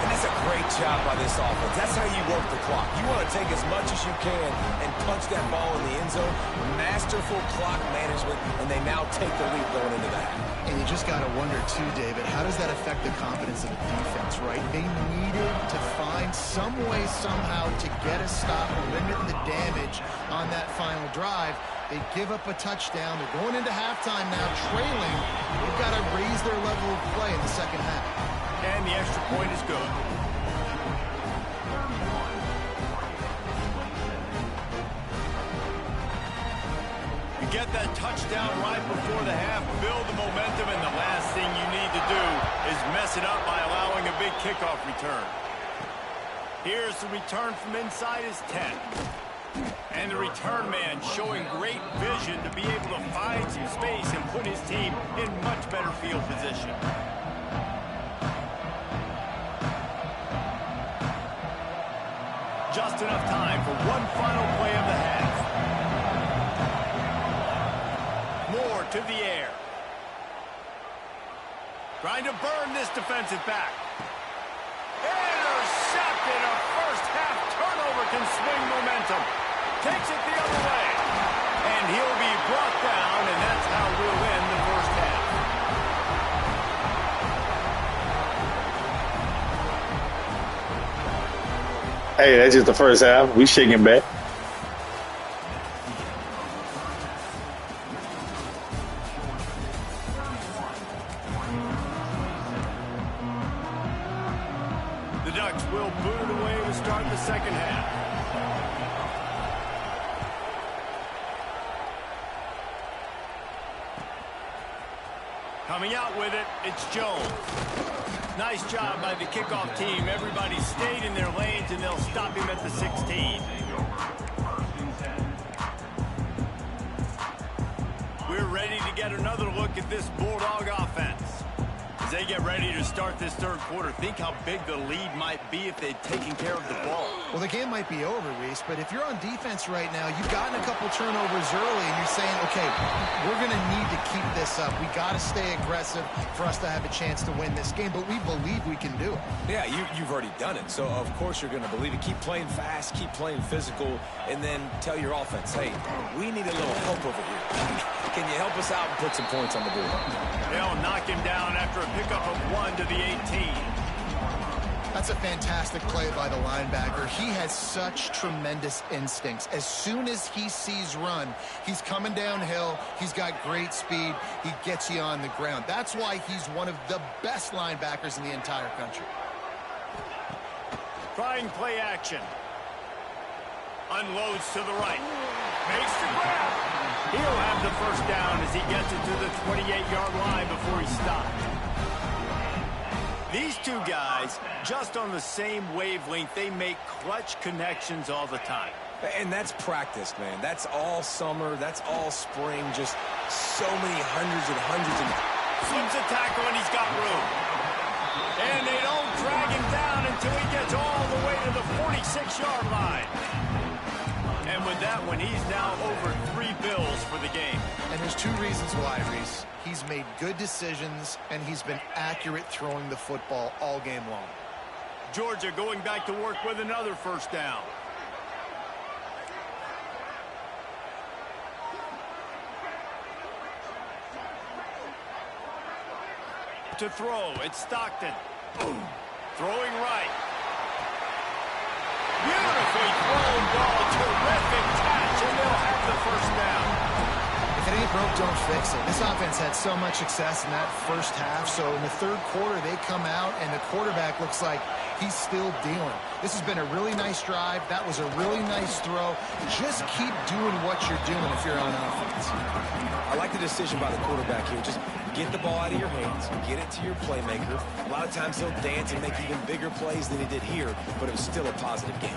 And that's a great job by this offense. That's how you work the clock. You want to take as much as you can and punch that ball in the end zone. Masterful clock management, and they now take the lead going into that. And you just got to wonder, too, David, how does that affect the confidence of the defense, right? They needed to find some way, somehow, to get a stop, limit the damage on that final drive. They give up a touchdown. They're going into halftime now, trailing. They've got to raise their level of play in the second half. And the extra point is good. Get that touchdown right before the half, build the momentum, and the last thing you need to do is mess it up by allowing a big kickoff return. Here's the return from inside his 10. And the return man showing great vision to be able to find some space and put his team in much better field position. Just enough time for one final play of the half. Moore to the air. Trying to burn this defensive back. Intercepted. A first half turnover can swing momentum. Takes it the other way. And he'll be brought down, and that's how we'll end the first half. Hey, that's just the first half. We shaking back. The Ducks will boot it away to start the second half. Coming out with it, it's Jones. Nice job by the kickoff team. Everybody stayed in their lanes, and they'll stop him at the 16. We're ready to get another look at this Bulldog offense. As they get ready to start this third quarter, think how big the lead might be if they'd taken care of the ball. Well, the game might be over, Reese, but if you're on defense right now, you've gotten a couple turnovers early, and you're saying, okay, we're going to need to keep this up. We got to stay aggressive for us to have a chance to win this game, but we believe we can do it. Yeah, you've already done it, so of course you're going to believe it. Keep playing fast, keep playing physical, and then tell your offense, hey, we need a little help over here. Can you help us out and put some points on the board? They'll knock him down after a pickup of 1 to the 18. That's a fantastic play by the linebacker. He has such tremendous instincts. As soon as he sees run, he's coming downhill. He's got great speed. He gets you on the ground. That's why he's one of the best linebackers in the entire country. Trying play action. Unloads to the right. Makes the grab. He'll have the first down as he gets it to the 28-yard line before he stopped. These two guys, just on the same wavelength, they make clutch connections all the time. And that's practice, man. That's all summer. That's all spring. Just so many hundreds and hundreds. Slips a tackle, and he's got room. And they don't drag him down until he gets all the way to the 46-yard line. And with that one, he's now over 3 bills for the game. And there's 2 reasons why, Reese. He's made good decisions, and he's been accurate throwing the football all game long. Georgia going back to work with another first down. To throw, it's Stockton. Throwing right. Beautifully thrown ball, terrific catch, and they'll have the first down. If it ain't broke, don't fix it. This offense had so much success in that first half, so in the third quarter, they come out, and the quarterback looks like he's still dealing. This has been a really nice drive. That was a really nice throw. Just keep doing what you're doing if you're on offense. I like the decision by the quarterback here. Just Get the ball out of your hands, get it to your playmaker. A lot of times he'll dance and make even bigger plays than he did here, but it was still a positive game.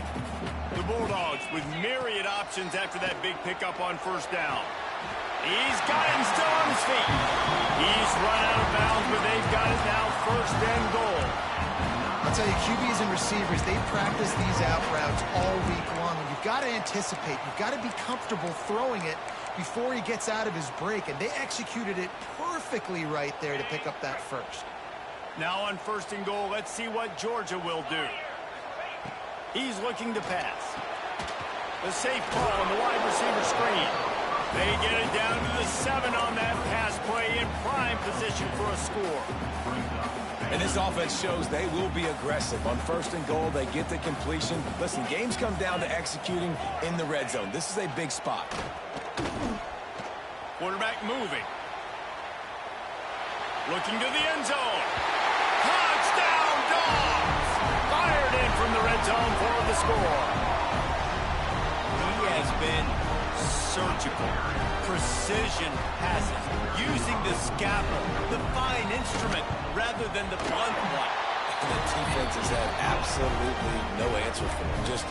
The Bulldogs with myriad options after that big pickup on first down. He's got it still on his feet. He's run out of bounds, but they've got it now first and goal. I'll tell you, QBs and receivers, they practice these out routes all week long, and you've got to anticipate. You've got to be comfortable throwing it before he gets out of his break, and they executed it perfectly right there to pick up that first. Now on first and goal, let's see what Georgia will do. He's looking to pass. The safe ball on the wide receiver screen. They get it down to the 7 on that pass play in prime position for a score. And this offense shows they will be aggressive. On first and goal, they get the completion. Listen, games come down to executing in the red zone. This is a big spot. Quarterback moving. Looking to the end zone. Touchdown, Dogs! Fired in from the red zone for the score. He has been surgical. Precision passes. Using the scalpel, the fine instrument, rather than the blunt one. The defense has had absolutely no answer for him. Just,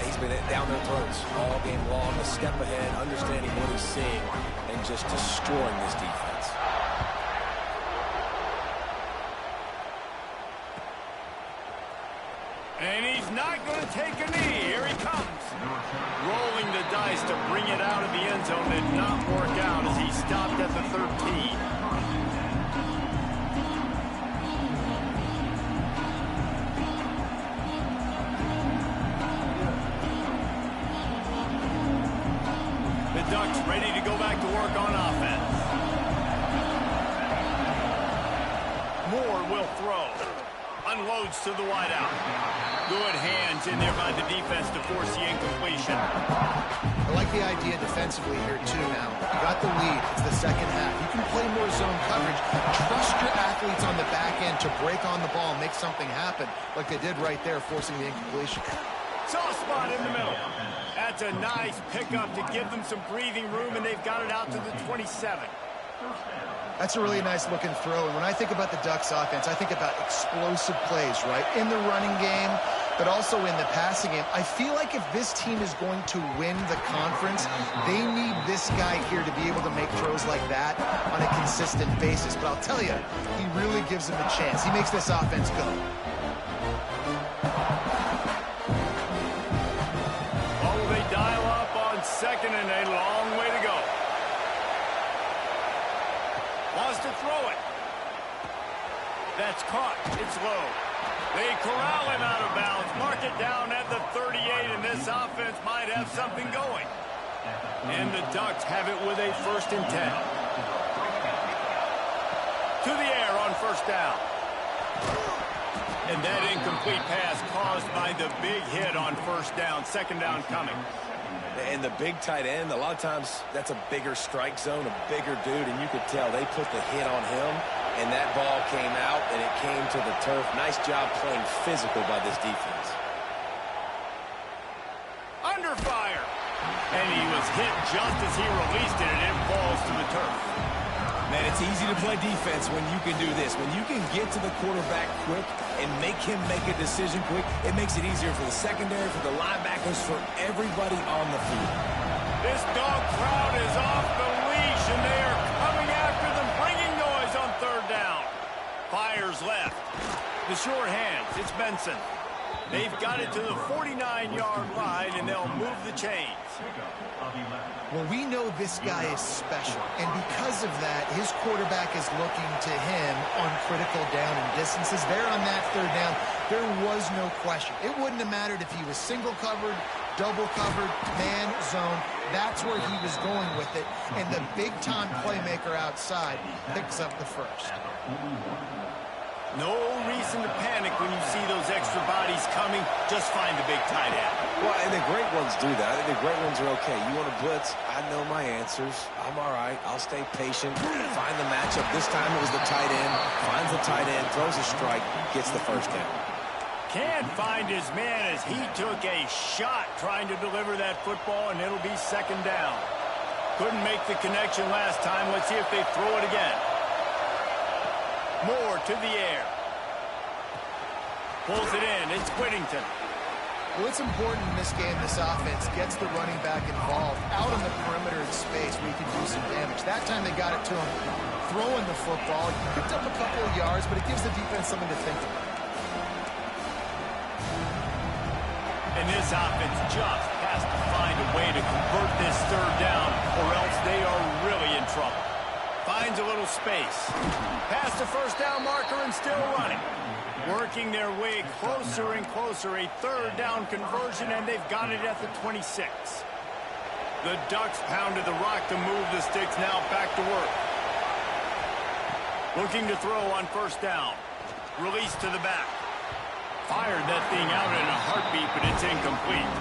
he's been down their throats all game long, a step ahead, understanding what he's seeing, and just destroying this defense. And he's not going to take a knee. Here he comes. Rolling the dice to bring it out of the end zone did not work out as he stopped at the 13. The Ducks ready to go back to work on offense. Moore will throw. Unloads to the wideout. Good hands in there by the defense to force the incompletion. I like the idea defensively here, too, now. You got the lead. It's the second half. You can play more zone coverage. Trust your athletes on the back end to break on the ball and make something happen, like they did right there, forcing the incompletion. Soft spot in the middle. That's a nice pickup to give them some breathing room, and they've got it out to the 27. That's a really nice looking throw. And when I think about the Ducks offense, I think about explosive plays, right? In the running game, but also in the passing game. I feel like if this team is going to win the conference, they need this guy here to be able to make throws like that on a consistent basis. But I'll tell you, he really gives them a chance. He makes this offense go. Oh, they dial up on second and a long way to go. Wants to throw it. That's caught. It's low. They corral him out of bounds. Mark it down at the 38, and this offense might have something going. And the Ducks have it with a 1st and 10. To the air on first down. And that incomplete pass caused by the big hit on first down. Second down coming. And the big tight end, a lot of times that's a bigger strike zone, a bigger dude, and you could tell they put the hit on him, and that ball came out, and it came to the turf. Nice job playing physical by this defense. Under fire. And he was hit just as he released it, and it falls to the turf. Man, it's easy to play defense when you can do this. When you can get to the quarterback quick and make him make a decision quick, it makes it easier for the secondary, for the linebackers, for everybody on the field. This dog crowd is off the leash, and they are coming after them, bringing noise on third down. Fires left. The short hands, it's Benson. They've got it to the 49-yard line, and they'll move the chains. Well, we know this guy is special, and because of that, his quarterback is looking to him on critical down and distances. There on that third down, there was no question. It wouldn't have mattered if he was single covered, double covered, man, zone. That's where he was going with it, and the big-time playmaker outside picks up the first. No reason to panic when you see those extra bodies coming. Just find the big tight end. Well, and the great ones do that. I think the great ones are okay. You want to blitz? I know my answers. I'm all right. I'll stay patient. Find the matchup. This time it was the tight end. Finds the tight end, throws a strike, gets the first down. Can't find his man as he took a shot trying to deliver that football, and it'll be second down. Couldn't make the connection last time. Let's see if they throw it again. More to the air. Pulls it in. It's Whittington. Well, it's important in this game, this offense gets the running back involved out on the perimeter in space where he can do some damage. That time they got it to him throwing the football. He picked up a couple of yards, but it gives the defense something to think about. And this offense just has to find a way to convert this third down, or else they are really in trouble. Finds a little space. Past the first down marker and still running. Working their way closer and closer. A third down conversion, and they've got it at the 26. The Ducks pounded the rock to move the sticks. Now back to work. Looking to throw on first down. Release to the back. Fired that thing out in a heartbeat, but it's incomplete.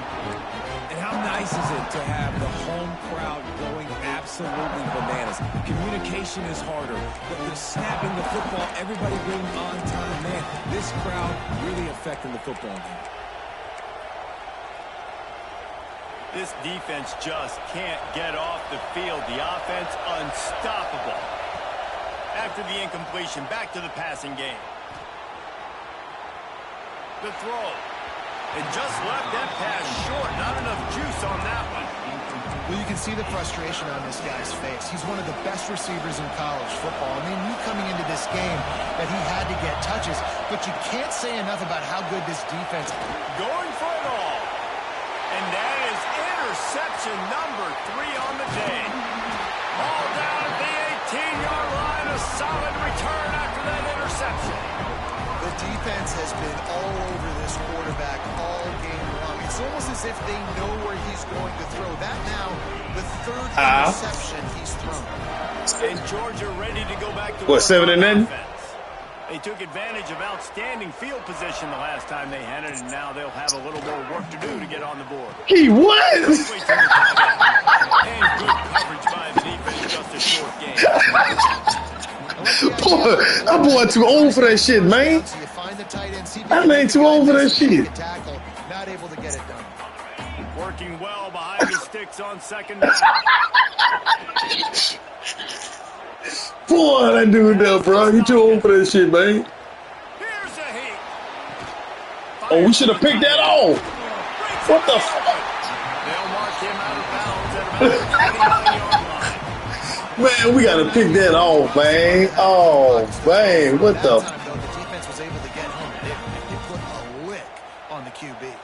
And how nice is it to have the home crowd going absolutely bananas? Communication is harder. The snapping the football, everybody being on time. Man, this crowd really affecting the football game. This defense just can't get off the field. The offense unstoppable. After the incompletion, back to the passing game. The throw. And just left that pass short. Not enough juice on that one. Well, you can see the frustration on this guy's face. He's one of the best receivers in college football. And they knew coming into this game that he had to get touches. But you can't say enough about how good this defense is. Going for it all. And that is interception number 3 on the day. All down at the 18-yard line. A solid return after that interception. The defense has been all over this quarterback all game long. It's almost as if they know where he's going to throw. That now, the third interception he's thrown. And Georgia ready to go back to what, 7-0? They took advantage of outstanding field position the last time they had it, and now they'll have a little more work to do to get on the board. He was. And good coverage by the defense, just a short game. Boy, that boy too old for that shit, man. That man too old for that shit. Not able to get it done. Working well behind the sticks on second down. Boy, that dude there, bro. You too old for that shit, man. Here's a heat. Oh, we should have picked that off. What the fuck? They'll mark him out of bounds at about the 29-yard line. Man, we gotta pick that off, man. Oh, man, what the? The defense was able to get home. They put a lick on the QB.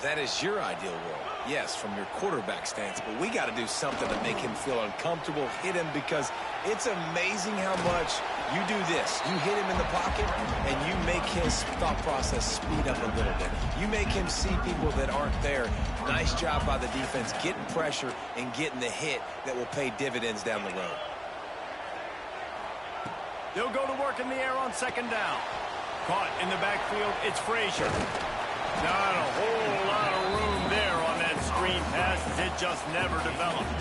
That is your ideal world. Yes, from your quarterback stance, but we got to do something to make him feel uncomfortable, hit him, because it's amazing how much you do this. You hit him in the pocket, and you make his thought process speed up a little bit. You make him see people that aren't there. Nice job by the defense, getting pressure and getting the hit that will pay dividends down the road. They'll go to work in the air on second down. Caught in the backfield, it's Frazier. Not a whole lot of room there on that screen pass, as it just never developed.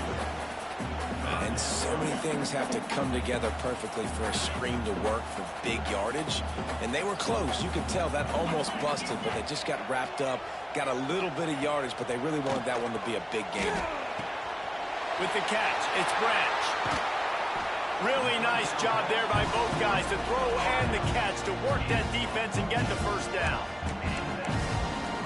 And so many things have to come together perfectly for a screen to work for big yardage. And they were close. You could tell that almost busted, but they just got wrapped up, got a little bit of yardage, but they really wanted that one to be a big game. With the catch, it's Branch. Really nice job there by both guys to throw and the catch to work that defense and get the first down.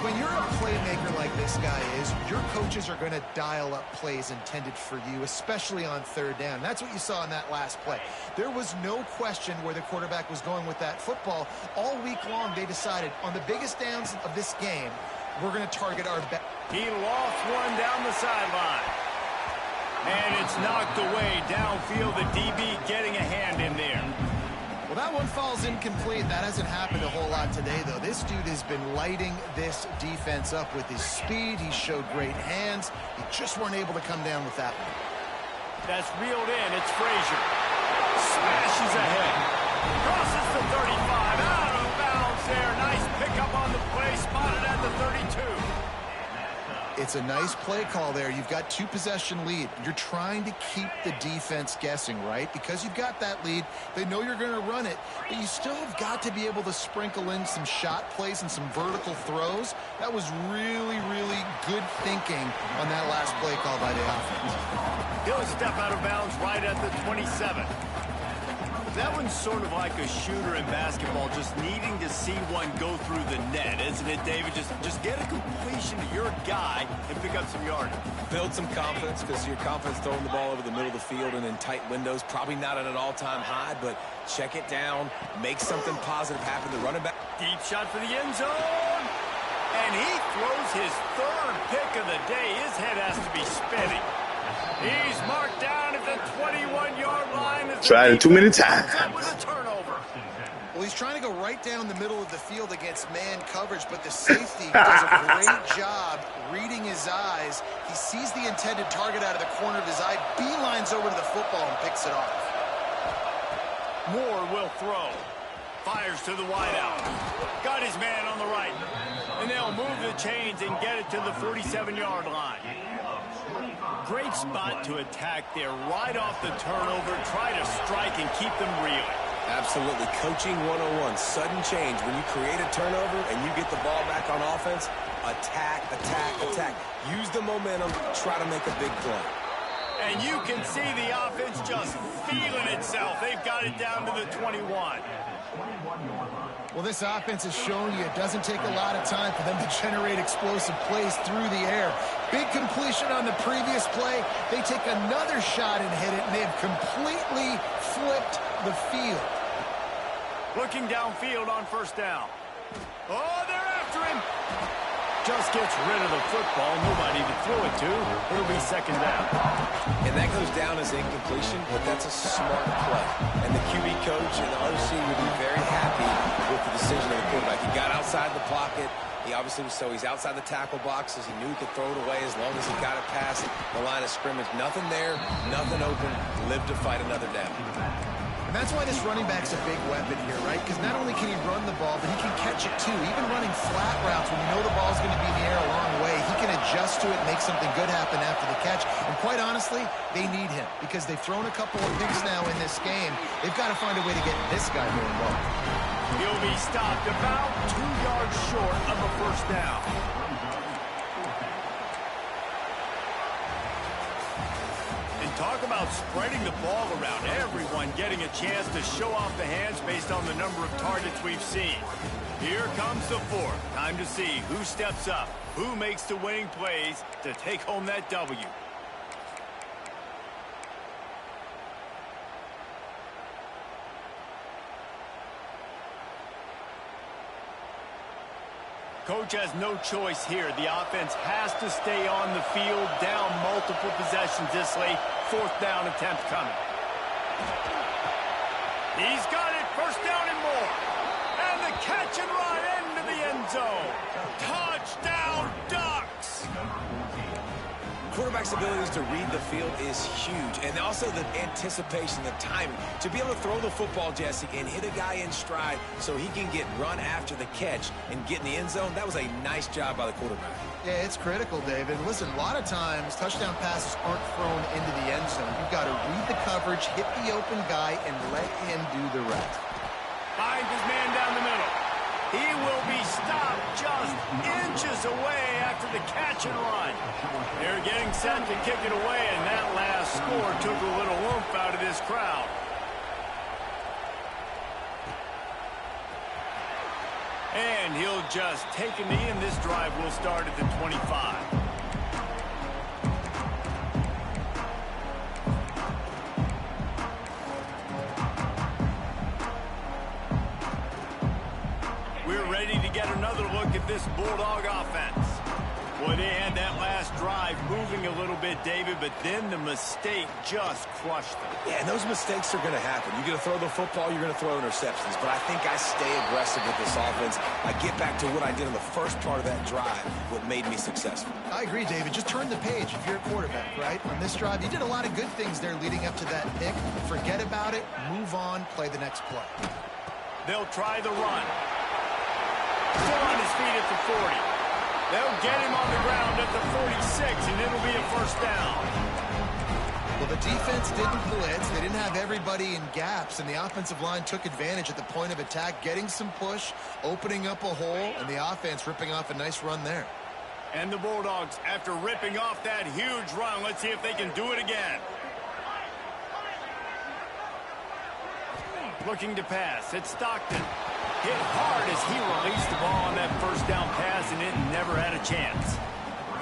When you're a playmaker like this guy is, your coaches are going to dial up plays intended for you, especially on third down. That's what you saw in that last play. There was no question where the quarterback was going with that football. All week long, they decided on the biggest downs of this game, we're going to target our best. He lost one down the sideline. And it's knocked away downfield. The DB getting a hand in there. Well, that one falls incomplete. That hasn't happened a whole lot today, though. This dude has been lighting this defense up with his speed. He showed great hands. He just weren't able to come down with that one. That's reeled in. It's Frazier. Smashes ahead. Crosses the 35. Out of bounds there. Nice pickup on the play. Spotted at the 32. It's a nice play call there. You've got 2-possession lead. You're trying to keep the defense guessing, right? Because you've got that lead. They know you're going to run it, but you still have got to be able to sprinkle in some shot plays and some vertical throws. That was really, really good thinking on that last play call by the offense. He'll step out of bounds right at the 27. That one's sort of like a shooter in basketball, just needing to see one go through the net, isn't it, David? Just get a completion to your guy and pick up some yardage. Build some confidence, because your confidence throwing the ball over the middle of the field and in tight windows, probably not at an all-time high, but check it down, make something positive happen. The running back. Deep shot for the end zone. And he throws his third pick of the day. His head has to be spinning. He's marked down at the 21-yard line. Tried it too many times. With a turnover. Well, he's trying to go right down the middle of the field against man coverage, but the safety does a great job reading his eyes. He sees the intended target out of the corner of his eye, beelines over to the football and picks it off. Moore will throw. Fires to the wideout. Got his man on the right. And they'll move the chains and get it to the 47-yard line. Great spot to attack there right off the turnover. Try to strike and keep them reeling. Absolutely. Coaching 101. Sudden change. When you create a turnover and you get the ball back on offense, attack, attack, attack. Use the momentum. Try to make a big play. And you can see the offense just feeling itself. They've got it down to the 21. Well, this offense has shown you it doesn't take a lot of time for them to generate explosive plays through the air. Big completion on the previous play. They take another shot and hit it, and they have completely flipped the field. Looking downfield on first down. Oh, they're after him. Just gets rid of the football. Nobody to throw it to. It'll be second down. And that goes down as incompletion, but that's a smart play. And the QB coach and the OC would be very happy with the decision of the quarterback. He got outside the pocket. He obviously was he's outside the tackle boxes. He knew he could throw it away as long as he got it past the line of scrimmage. Nothing there, nothing open. Live to fight another down. And that's why this running back's a big weapon here, right? Because not only can he run the ball, but he can catch it too. Even running flat routes when you know the ball's going to be in the air a long way, he can adjust to it, make something good happen after the catch. And quite honestly, they need him because they've thrown a couple of picks now in this game. They've got to find a way to get this guy more involved. He'll be stopped about 2 yards short of a first down. Talk about spreading the ball around. Everyone getting a chance to show off the hands based on the number of targets we've seen. Here comes the fourth. Time to see who steps up, who makes the winning plays to take home that W. Coach has no choice here. The offense has to stay on the field, down multiple possessions this late. Fourth down attempt coming. He's got it. First down and more. And the catch and run into the end zone. Touchdown, Ducks. Quarterback's abilities to read the field is huge. And also the anticipation, the timing. To be able to throw the football, Jesse, and hit a guy in stride so he can get run after the catch and get in the end zone, that was a nice job by the quarterback. Yeah, it's critical, David. Listen, a lot of times touchdown passes aren't thrown into the end zone. You've got to read the coverage, hit the open guy, and let him do the rest. Finds his man down the middle. He will be stopped just inches away after the catch and run. They're getting set to kick it away, and that last score took a little oomph out of this crowd. And he'll just take a knee, and this drive will start at the 25. Get another look at this Bulldog offense. Boy, they had that last drive moving a little bit, David, but then the mistake just crushed them. Yeah, and those mistakes are going to happen. You're going to throw the football, you're going to throw interceptions, but I think I stay aggressive with this offense. I get back to what I did in the first part of that drive, what made me successful. I agree, David. Just turn the page if you're a quarterback, right? On this drive, you did a lot of good things there leading up to that pick. Forget about it, move on, play the next play. They'll try the run. Still on his feet at the 40. They'll get him on the ground at the 46, and it'll be a first down. Well, the defense didn't blitz. They didn't have everybody in gaps, and the offensive line took advantage at the point of attack, getting some push, opening up a hole, and the offense ripping off a nice run there. And the Bulldogs, after ripping off that huge run, let's see if they can do it again. Looking to pass. It's Stockton. Hit hard as he released the ball on that first down pass, and it never had a chance.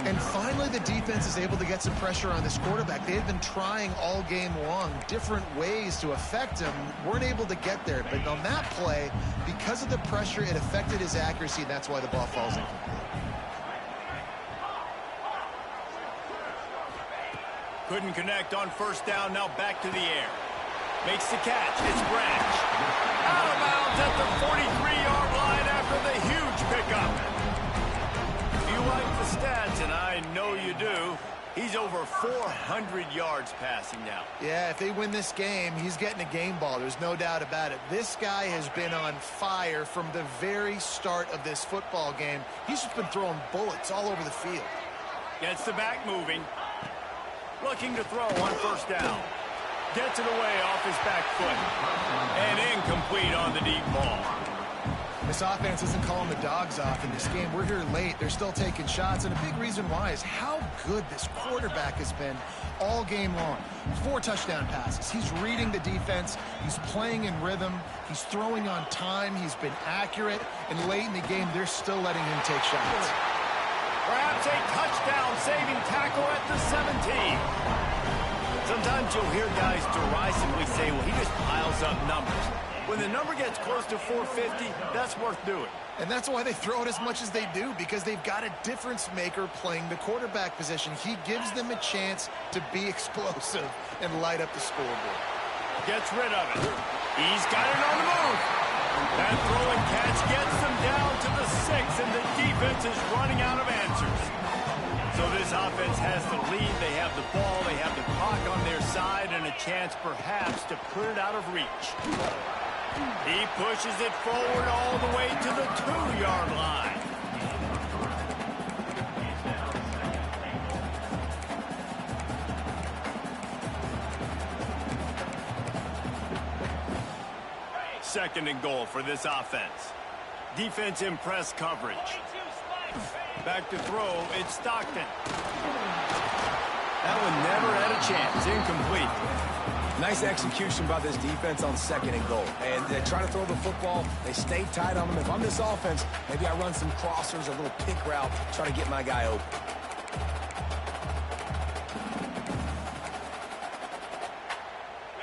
And finally, the defense is able to get some pressure on this quarterback. They had been trying all game long different ways to affect him. Weren't able to get there. But on that play, because of the pressure, it affected his accuracy, and that's why the ball falls incomplete. Couldn't connect on first down. Now back to the air. Makes the catch. It's Branch. Out of bounds at the 43-yard line after the huge pickup. If you like the stats, and I know you do, he's over 400 yards passing now. Yeah, if they win this game, he's getting a game ball. There's no doubt about it. This guy has been on fire from the very start of this football game. He's just been throwing bullets all over the field. Gets the back moving. Looking to throw on first down. Gets it away off his back foot. And incomplete on the deep ball. This offense isn't calling the dogs off in this game. We're here late. They're still taking shots, and a big reason why is how good this quarterback has been all game long. 4 touchdown passes. He's reading the defense. He's playing in rhythm. He's throwing on time. He's been accurate. And late in the game, they're still letting him take shots. Perhaps a touchdown-saving tackle at the 17. Sometimes you'll hear guys derisively say, well, he just piles up numbers. When the number gets close to 450, that's worth doing. And that's why they throw it as much as they do, because they've got a difference maker playing the quarterback position. He gives them a chance to be explosive and light up the scoreboard. Gets rid of it. He's got it on the move. That throw and catch gets them down to the 6, and the defense is running out of answers. So this offense has the lead. They have the ball. They have the clock on their side and a chance perhaps to put it out of reach. He pushes it forward all the way to the 2-yard line. Second and goal for this offense. Defense in press coverage. Back to throw, it's Stockton. That one never had a chance. Incomplete. Nice execution by this defense on second and goal. And they try to throw the football. They stay tight on them. If I'm this offense, maybe I run some crossers, a little pick route, try to get my guy open.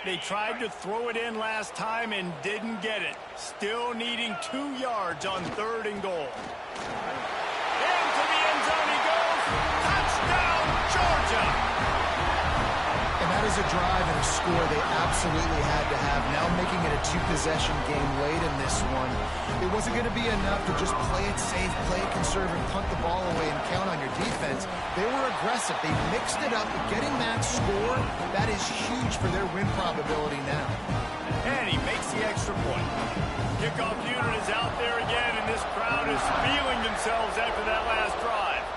They tried to throw it in last time and didn't get it. Still needing 2 yards on third and goal. Into the end zone he goes. Touchdown, Georgia! And that is a drive and a score they absolutely had to have. Now making it a 2-possession game late in this one. It wasn't going to be enough to just play it safe, play it conservative, punt the ball away, and count on your defense. They were aggressive. They mixed it up. Getting that score, that is huge for their win probability now. And he makes the extra point. Kickoff unit is out there again, and this crowd is feeling themselves after that last drive.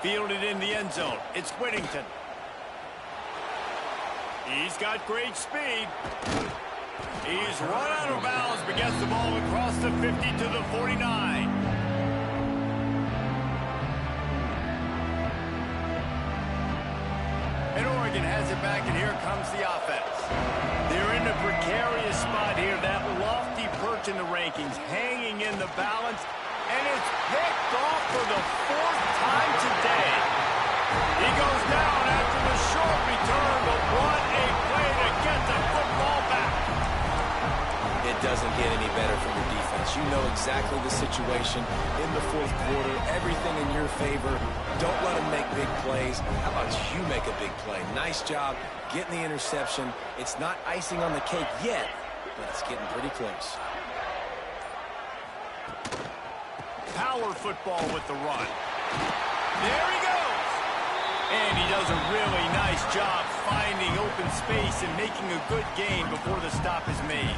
Fielded in the end zone. It's Whittington. He's got great speed. He's run out of bounds, but gets the ball across the 50 to the 49. And Oregon has it back, and here comes the offense. They're in a precarious spot here. That lofty perch in the rankings, hanging in the balance. And it's picked off for the 4th time today. He goes down after the short return, but what a play to get the football back. It doesn't get any better from your defense. You know exactly the situation in the 4th quarter. Everything in your favor. Don't let them make big plays. How about you make a big play? Nice job getting the interception. It's not icing on the cake yet, but it's getting pretty close. Power football with the run. There he goes. And he does a really nice job finding open space and making a good gain before the stop is made.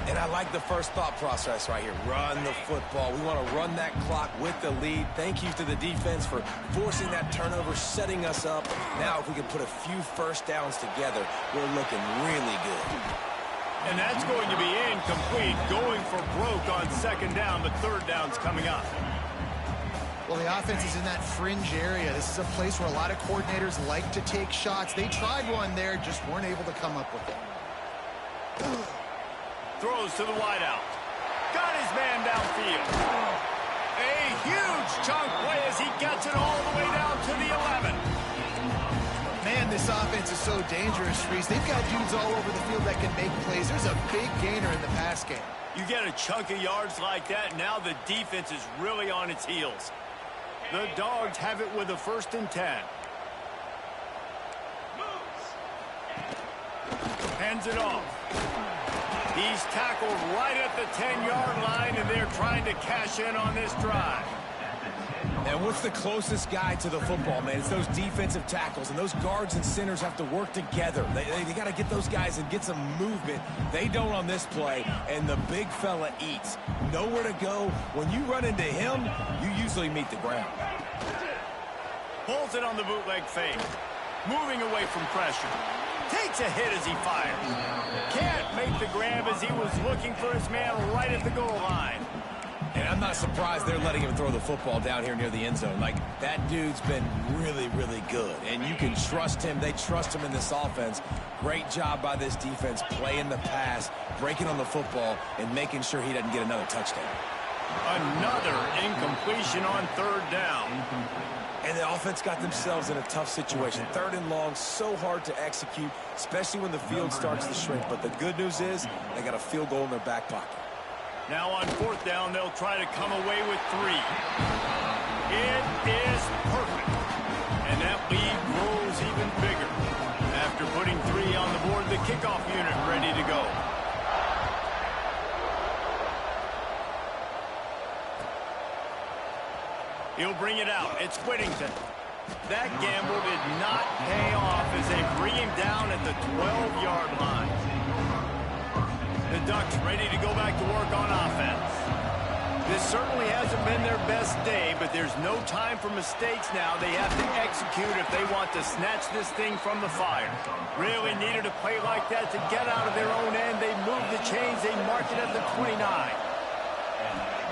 And I like the first thought process right here. Run the football. We want to run that clock with the lead. Thank you to the defense for forcing that turnover, setting us up. Now if we can put a few first downs together, we're looking really good. And that's going to be incomplete, going for broke on second down, but third down's coming up. Well, the offense is in that fringe area. This is a place where a lot of coordinators like to take shots. They tried one there, just weren't able to come up with it. Throws to the wideout. Got his man downfield. A huge chunk play as he gets it all the way down to the 11. Man, this offense is so dangerous, Reese. They've got dudes all over the field that can make plays. There's a big gainer in the pass game. You get a chunk of yards like that, now the defense is really on its heels. The Dogs have it with a 1st and 10. Hands it off. He's tackled right at the 10-yard line, and they're trying to cash in on this drive. And what's the closest guy to the football, man? It's those defensive tackles, and those guards and centers have to work together. They got to get those guys and get some movement. They don't on this play, and the big fella eats. Nowhere to go. When you run into him, you usually meet the ground. Pulls it on the bootleg fake. Moving away from pressure. Takes a hit as he fires. Can't make the grab as he was looking for his man right at the goal line. And I'm not surprised they're letting him throw the football down here near the end zone. Like, that dude's been really, really good. And you can trust him. They trust him in this offense. Great job by this defense playing the pass, breaking on the football, and making sure he doesn't get another touchdown. Another incompletion on 3rd down. And the offense got themselves in a tough situation. 3rd and long, so hard to execute, especially when the field starts to shrink. But the good news is they got a field goal in their back pocket. Now on 4th down, they'll try to come away with 3. It is perfect. And that lead grows even bigger. After putting 3 on the board, the kickoff unit ready to go. He'll bring it out. It's Whittington. That gamble did not pay off as they bring him down at the 12-yard line. The Ducks ready to go back to work on offense. This certainly hasn't been their best day, but there's no time for mistakes now. They have to execute if they want to snatch this thing from the fire. Really needed a play like that to get out of their own end. They moved the chains. They marked it at the 29.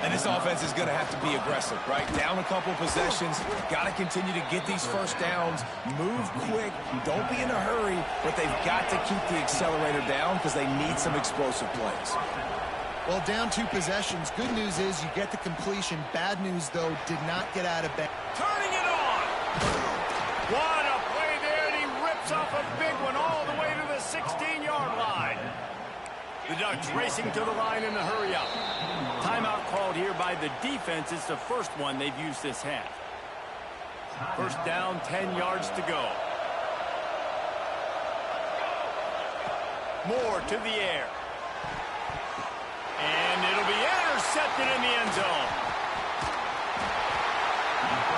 And this offense is going to have to be aggressive, right? Down a couple possessions. Got to continue to get these first downs. Move quick. Don't be in a hurry. But they've got to keep the accelerator down because they need some explosive plays. Well, down 2 possessions. Good news is you get the completion. Bad news, though, did not get out of bed. Turning it on. What a play there, and he rips off a big one all the way to the 16-yard line. The Ducks racing to the line in the hurry-up. Timeout called here by the defense. It's the first one they've used this half. 1st down, 10 yards to go. Moore to the air. And it'll be intercepted in the end zone.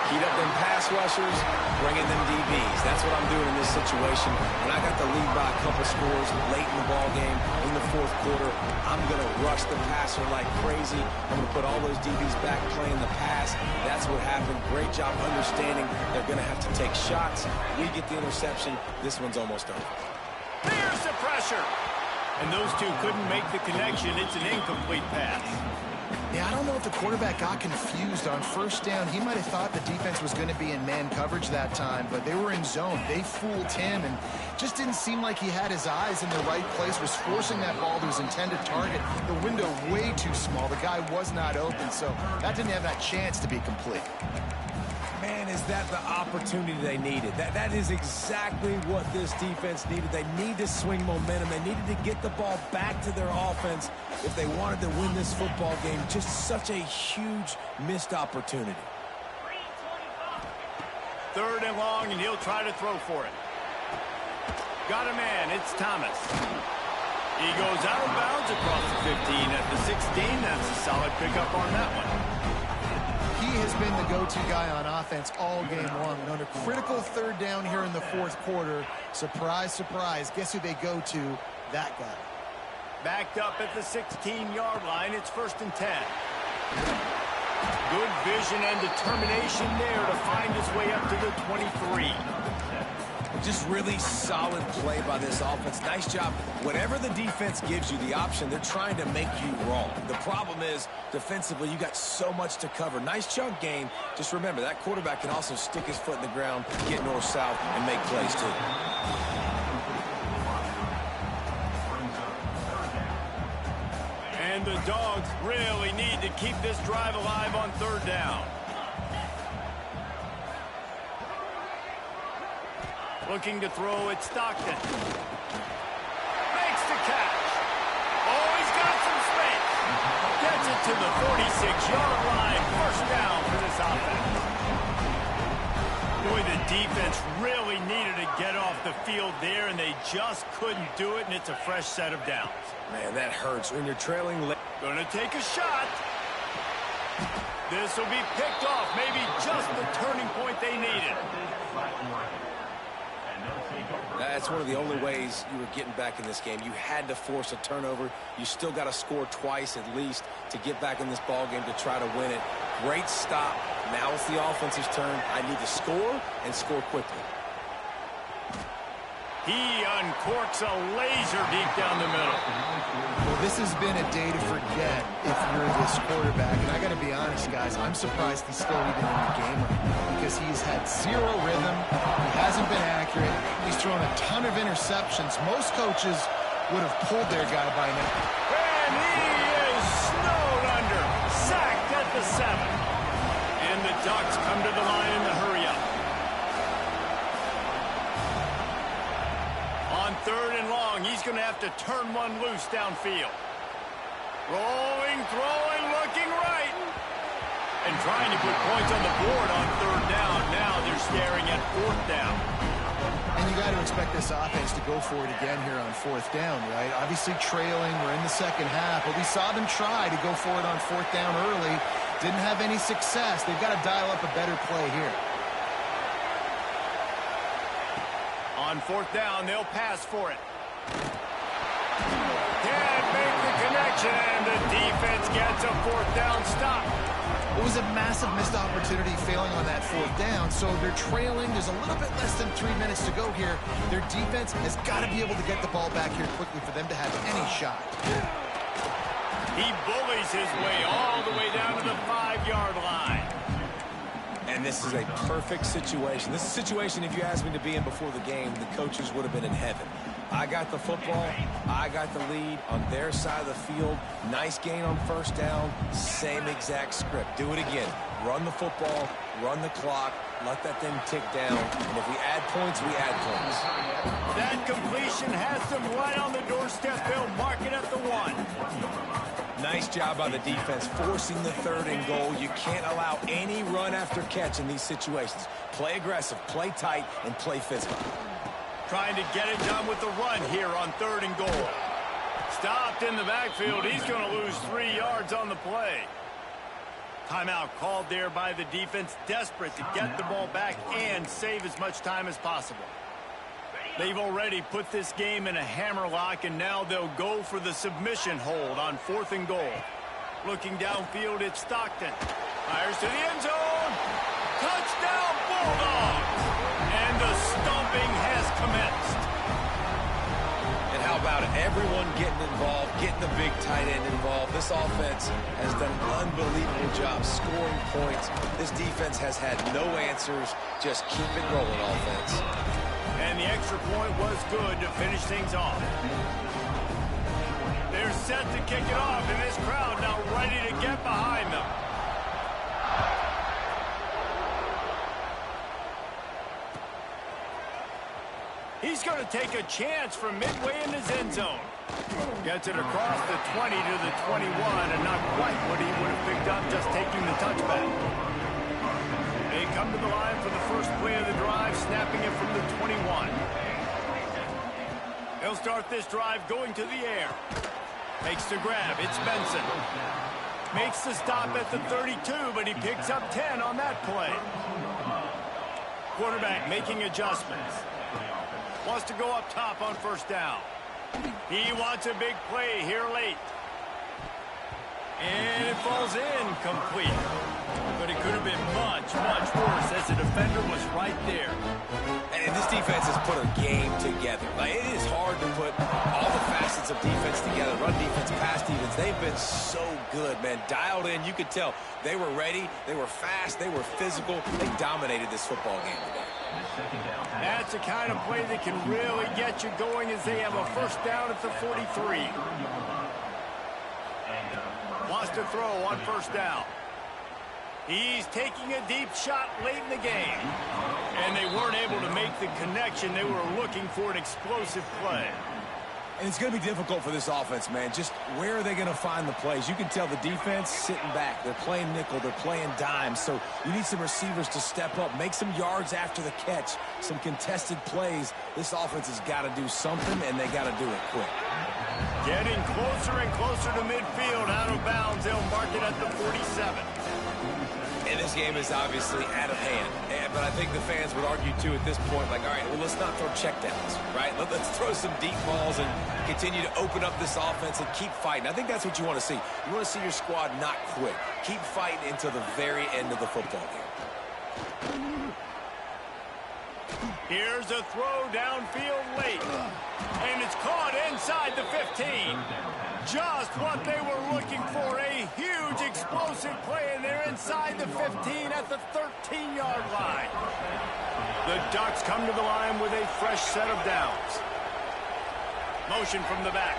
Heat up them pass rushers, bringing them DBs. That's what I'm doing in this situation. When I got the lead by a couple scores late in the ball game, in the 4th quarter, I'm going to rush the passer like crazy. I'm going to put all those DBs back playing the pass. That's what happened. Great job understanding they're going to have to take shots. We get the interception. This one's almost over. There's the pressure. And those two couldn't make the connection. It's an incomplete pass. Yeah, I don't know if the quarterback got confused on 1st down. He might have thought the defense was going to be in man coverage that time, but they were in zone. They fooled him and just didn't seem like he had his eyes in the right place, was forcing that ball to his intended target. The window way too small. The guy was not open, so that didn't have that chance to be complete. Man, is that the opportunity they needed? That is exactly what this defense needed. They need to swing momentum. They needed to get the ball back to their offense if they wanted to win this football game. Just such a huge missed opportunity. 3rd and long, and he'll try to throw for it. Got a man. It's Thomas. He goes out of bounds across the 15 at the 16. That's a solid pickup on that one. He has been the go-to guy on offense all game long. And on a critical 3rd down here in the 4th quarter, surprise, surprise, guess who they go to? That guy. Backed up at the 16-yard line. It's 1st and 10. Good vision and determination there to find his way up to the 23. Just really solid play by this offense. Nice job. Whatever the defense gives you the option, they're trying to make you wrong. The problem is, defensively, you got so much to cover. Nice chunk gain. Just remember, that quarterback can also stick his foot in the ground, get north-south, and make plays too. And the Dogs really need to keep this drive alive on third down. Looking to throw at Stockton. Makes the catch. Oh, he's got some space. Gets it to the 46-yard line. First down for this offense. Boy, the defense really needed to get off the field there, and they just couldn't do it, and it's a fresh set of downs. Man, that hurts when you're trailing. Gonna take a shot. This will be picked off. Maybe just the turning point they needed. That's one of the only ways you were getting back in this game. You had to force a turnover. You still got to score twice at least to get back in this ball game to try to win it. Great stop. Now it's the offense's turn. I need to score and score quickly. He uncorks a laser deep down the middle. Well, this has been a day to forget if you're this quarterback. And I got to be honest, guys, I'm surprised he's still even in the game right now because he's had zero rhythm. He hasn't been accurate. He's thrown a ton of interceptions. Most coaches would have pulled their guy by now. And he is snowed under. Sacked at the 7. And the Ducks come to the line in the hurry-up. On third and long, he's going to have to turn one loose downfield. Rolling, throwing, looking right. And trying to put points on the board on third down. Now they're staring at fourth down. And you got to expect this offense to go for it again here on fourth down, right? Obviously trailing, we're in the second half, but we saw them try to go for it on fourth down early. Didn't have any success. They've got to dial up a better play here. On fourth down, they'll pass for it. Can't make the connection, and the defense gets a fourth down stop. It was a massive missed opportunity failing on that fourth down, so they're trailing. There's a little bit less than 3 minutes to go here. Their defense has got to be able to get the ball back here quickly for them to have any shot. He bullies his way all the way down to the 5-yard line. And this is a perfect situation. This is a situation, if you asked me to be in before the game, the coaches would have been in heaven. I got the football. I got the lead on their side of the field. Nice gain on first down. Same exact script. Do it again. Run the football. Run the clock. Let that thing tick down. And if we add points, we add points. That completion has them right on the doorstep. They'll mark it at the 1. Nice job by the defense, forcing the third and goal. You can't allow any run after catch in these situations. Play aggressive, play tight, and play physical. Trying to get it done with the run here on third and goal. Stopped in the backfield. He's going to lose 3 yards on the play. Timeout called there by the defense, desperate to get the ball back and save as much time as possible. They've already put this game in a hammerlock, and now they'll go for the submission hold on fourth and goal. Looking downfield, it's Stockton. Fires to the end zone. Touchdown, Bulldogs! And the stomping has commenced. And how about it? Everyone getting involved, getting the big tight end involved. This offense has done an unbelievable job scoring points. This defense has had no answers. Just keep it rolling, offense. And the extra point was good to finish things off. They're set to kick it off, and this crowd now ready to get behind them. He's going to take a chance from midway in his end zone. Gets it across the 20 to the 21, and not quite what he would have picked up just taking the touchback. They come to the line for the first play of the drive, snapping it from the 21. He'll start this drive going to the air. Makes the grab. It's Benson. Makes the stop at the 32, but he picks up 10 on that play. Quarterback making adjustments. Wants to go up top on first down. He wants a big play here late. And it falls incomplete. But it could have been much, much worse as the defender was right there. And this defense has put a game together. Like, it is hard to put all the facets of defense together. Run defense, pass defense. They've been so good, man. Dialed in. You could tell they were ready. They were fast. They were physical. They dominated this football game today. That's the kind of play that can really get you going as they have a first down at the 43. Wants to throw on first down. He's taking a deep shot late in the game. And they weren't able to make the connection. They were looking for an explosive play. And it's going to be difficult for this offense, man. Just where are they going to find the plays? You can tell the defense sitting back. They're playing nickel. They're playing dime. So you need some receivers to step up, make some yards after the catch, some contested plays. This offense has got to do something, and they got to do it quick. Getting closer and closer to midfield, out of bounds. They'll mark it at the 47. And this game is obviously out of hand. But I think the fans would argue, too, at this point, like, all right, well, let's not throw checkdowns, right? Let's throw some deep balls and continue to open up this offense and keep fighting. I think that's what you want to see. You want to see your squad not quit. Keep fighting until the very end of the football game. Here's a throw downfield late. And it's caught inside the 15. Just what they were looking for, a huge explosive play, and they're inside the 15 at the 13-yard line. The Ducks come to the line with a fresh set of downs. Motion from the back.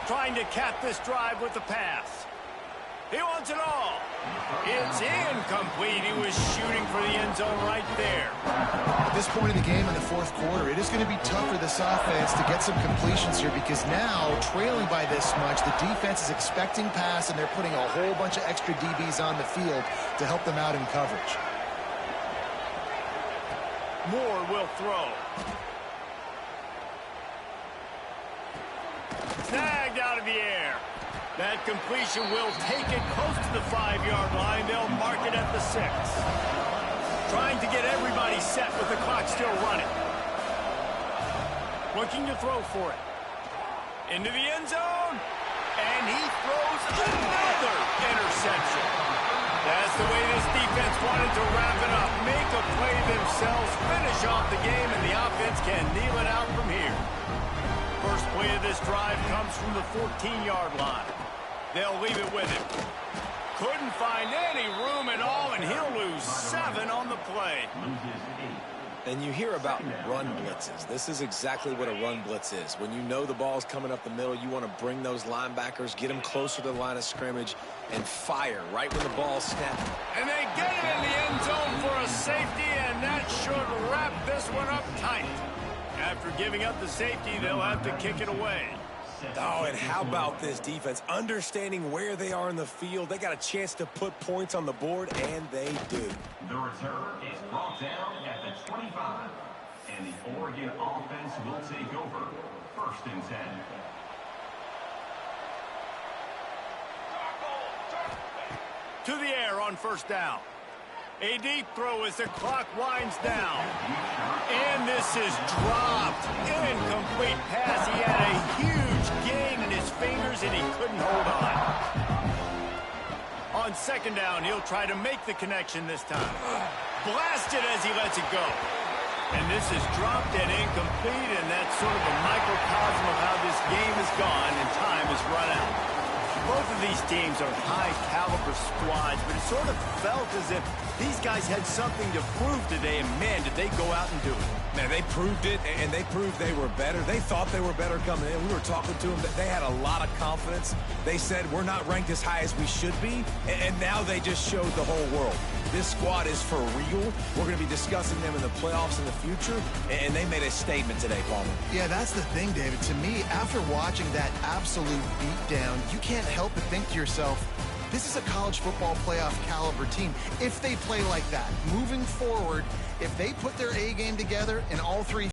Trying to cap this drive with the pass. He wants it all. It's incomplete. He was shooting for the end zone right there. At this point in the game in the fourth quarter, it is going to be tough for this offense to get some completions here because now, trailing by this much, the defense is expecting pass, and they're putting a whole bunch of extra DBs on the field to help them out in coverage. Moore will throw. Snagged out of the air. That completion will take it close to the 5-yard line. They'll mark it at the 6. Trying to get everybody set with the clock still running. Looking to throw for it. Into the end zone. And he throws another interception. That's the way this defense wanted to wrap it up. Make a play themselves, finish off the game, and the offense can kneel it out from here. First play of this drive comes from the 14-yard line. They'll leave it with him. Couldn't find any room at all, and he'll lose 7 on the play. And you hear about run blitzes. This is exactly what a run blitz is. When you know the ball's coming up the middle, you want to bring those linebackers, get them closer to the line of scrimmage, and fire right when the ball's snapping. And they get it in the end zone for a safety, and that should wrap this one up tight. After giving up the safety, they'll have to kick it away. Oh, and how about this defense? Understanding where they are in the field, they got a chance to put points on the board, and they do. The return is brought down at the 25, and the Oregon offense will take over. 1st and 10. To the air on first down. A deep throw as the clock winds down. And this is dropped. Incomplete pass. He had a huge gain in his fingers, and he couldn't hold on. On second down, he'll try to make the connection this time. Blasted as he lets it go. And this is dropped and incomplete, and that's sort of a microcosm of how this game has gone, and time has run out. Both of these teams are high-caliber squads, but it sort of felt as if these guys had something to prove today, and, man, did they go out and do it. Man, they proved it, and they proved they were better. They thought they were better coming in. We were talking to them. They had a lot of confidence. They said, we're not ranked as high as we should be, and now they just showed the whole world. This squad is for real. We're going to be discussing them in the playoffs in the future, and they made a statement today, Palmer. Yeah, that's the thing, David. To me, after watching that absolute beatdown, you can't help but think to yourself, this is a college football playoff caliber team. If they play like that, moving forward, if they put their A game together in all 3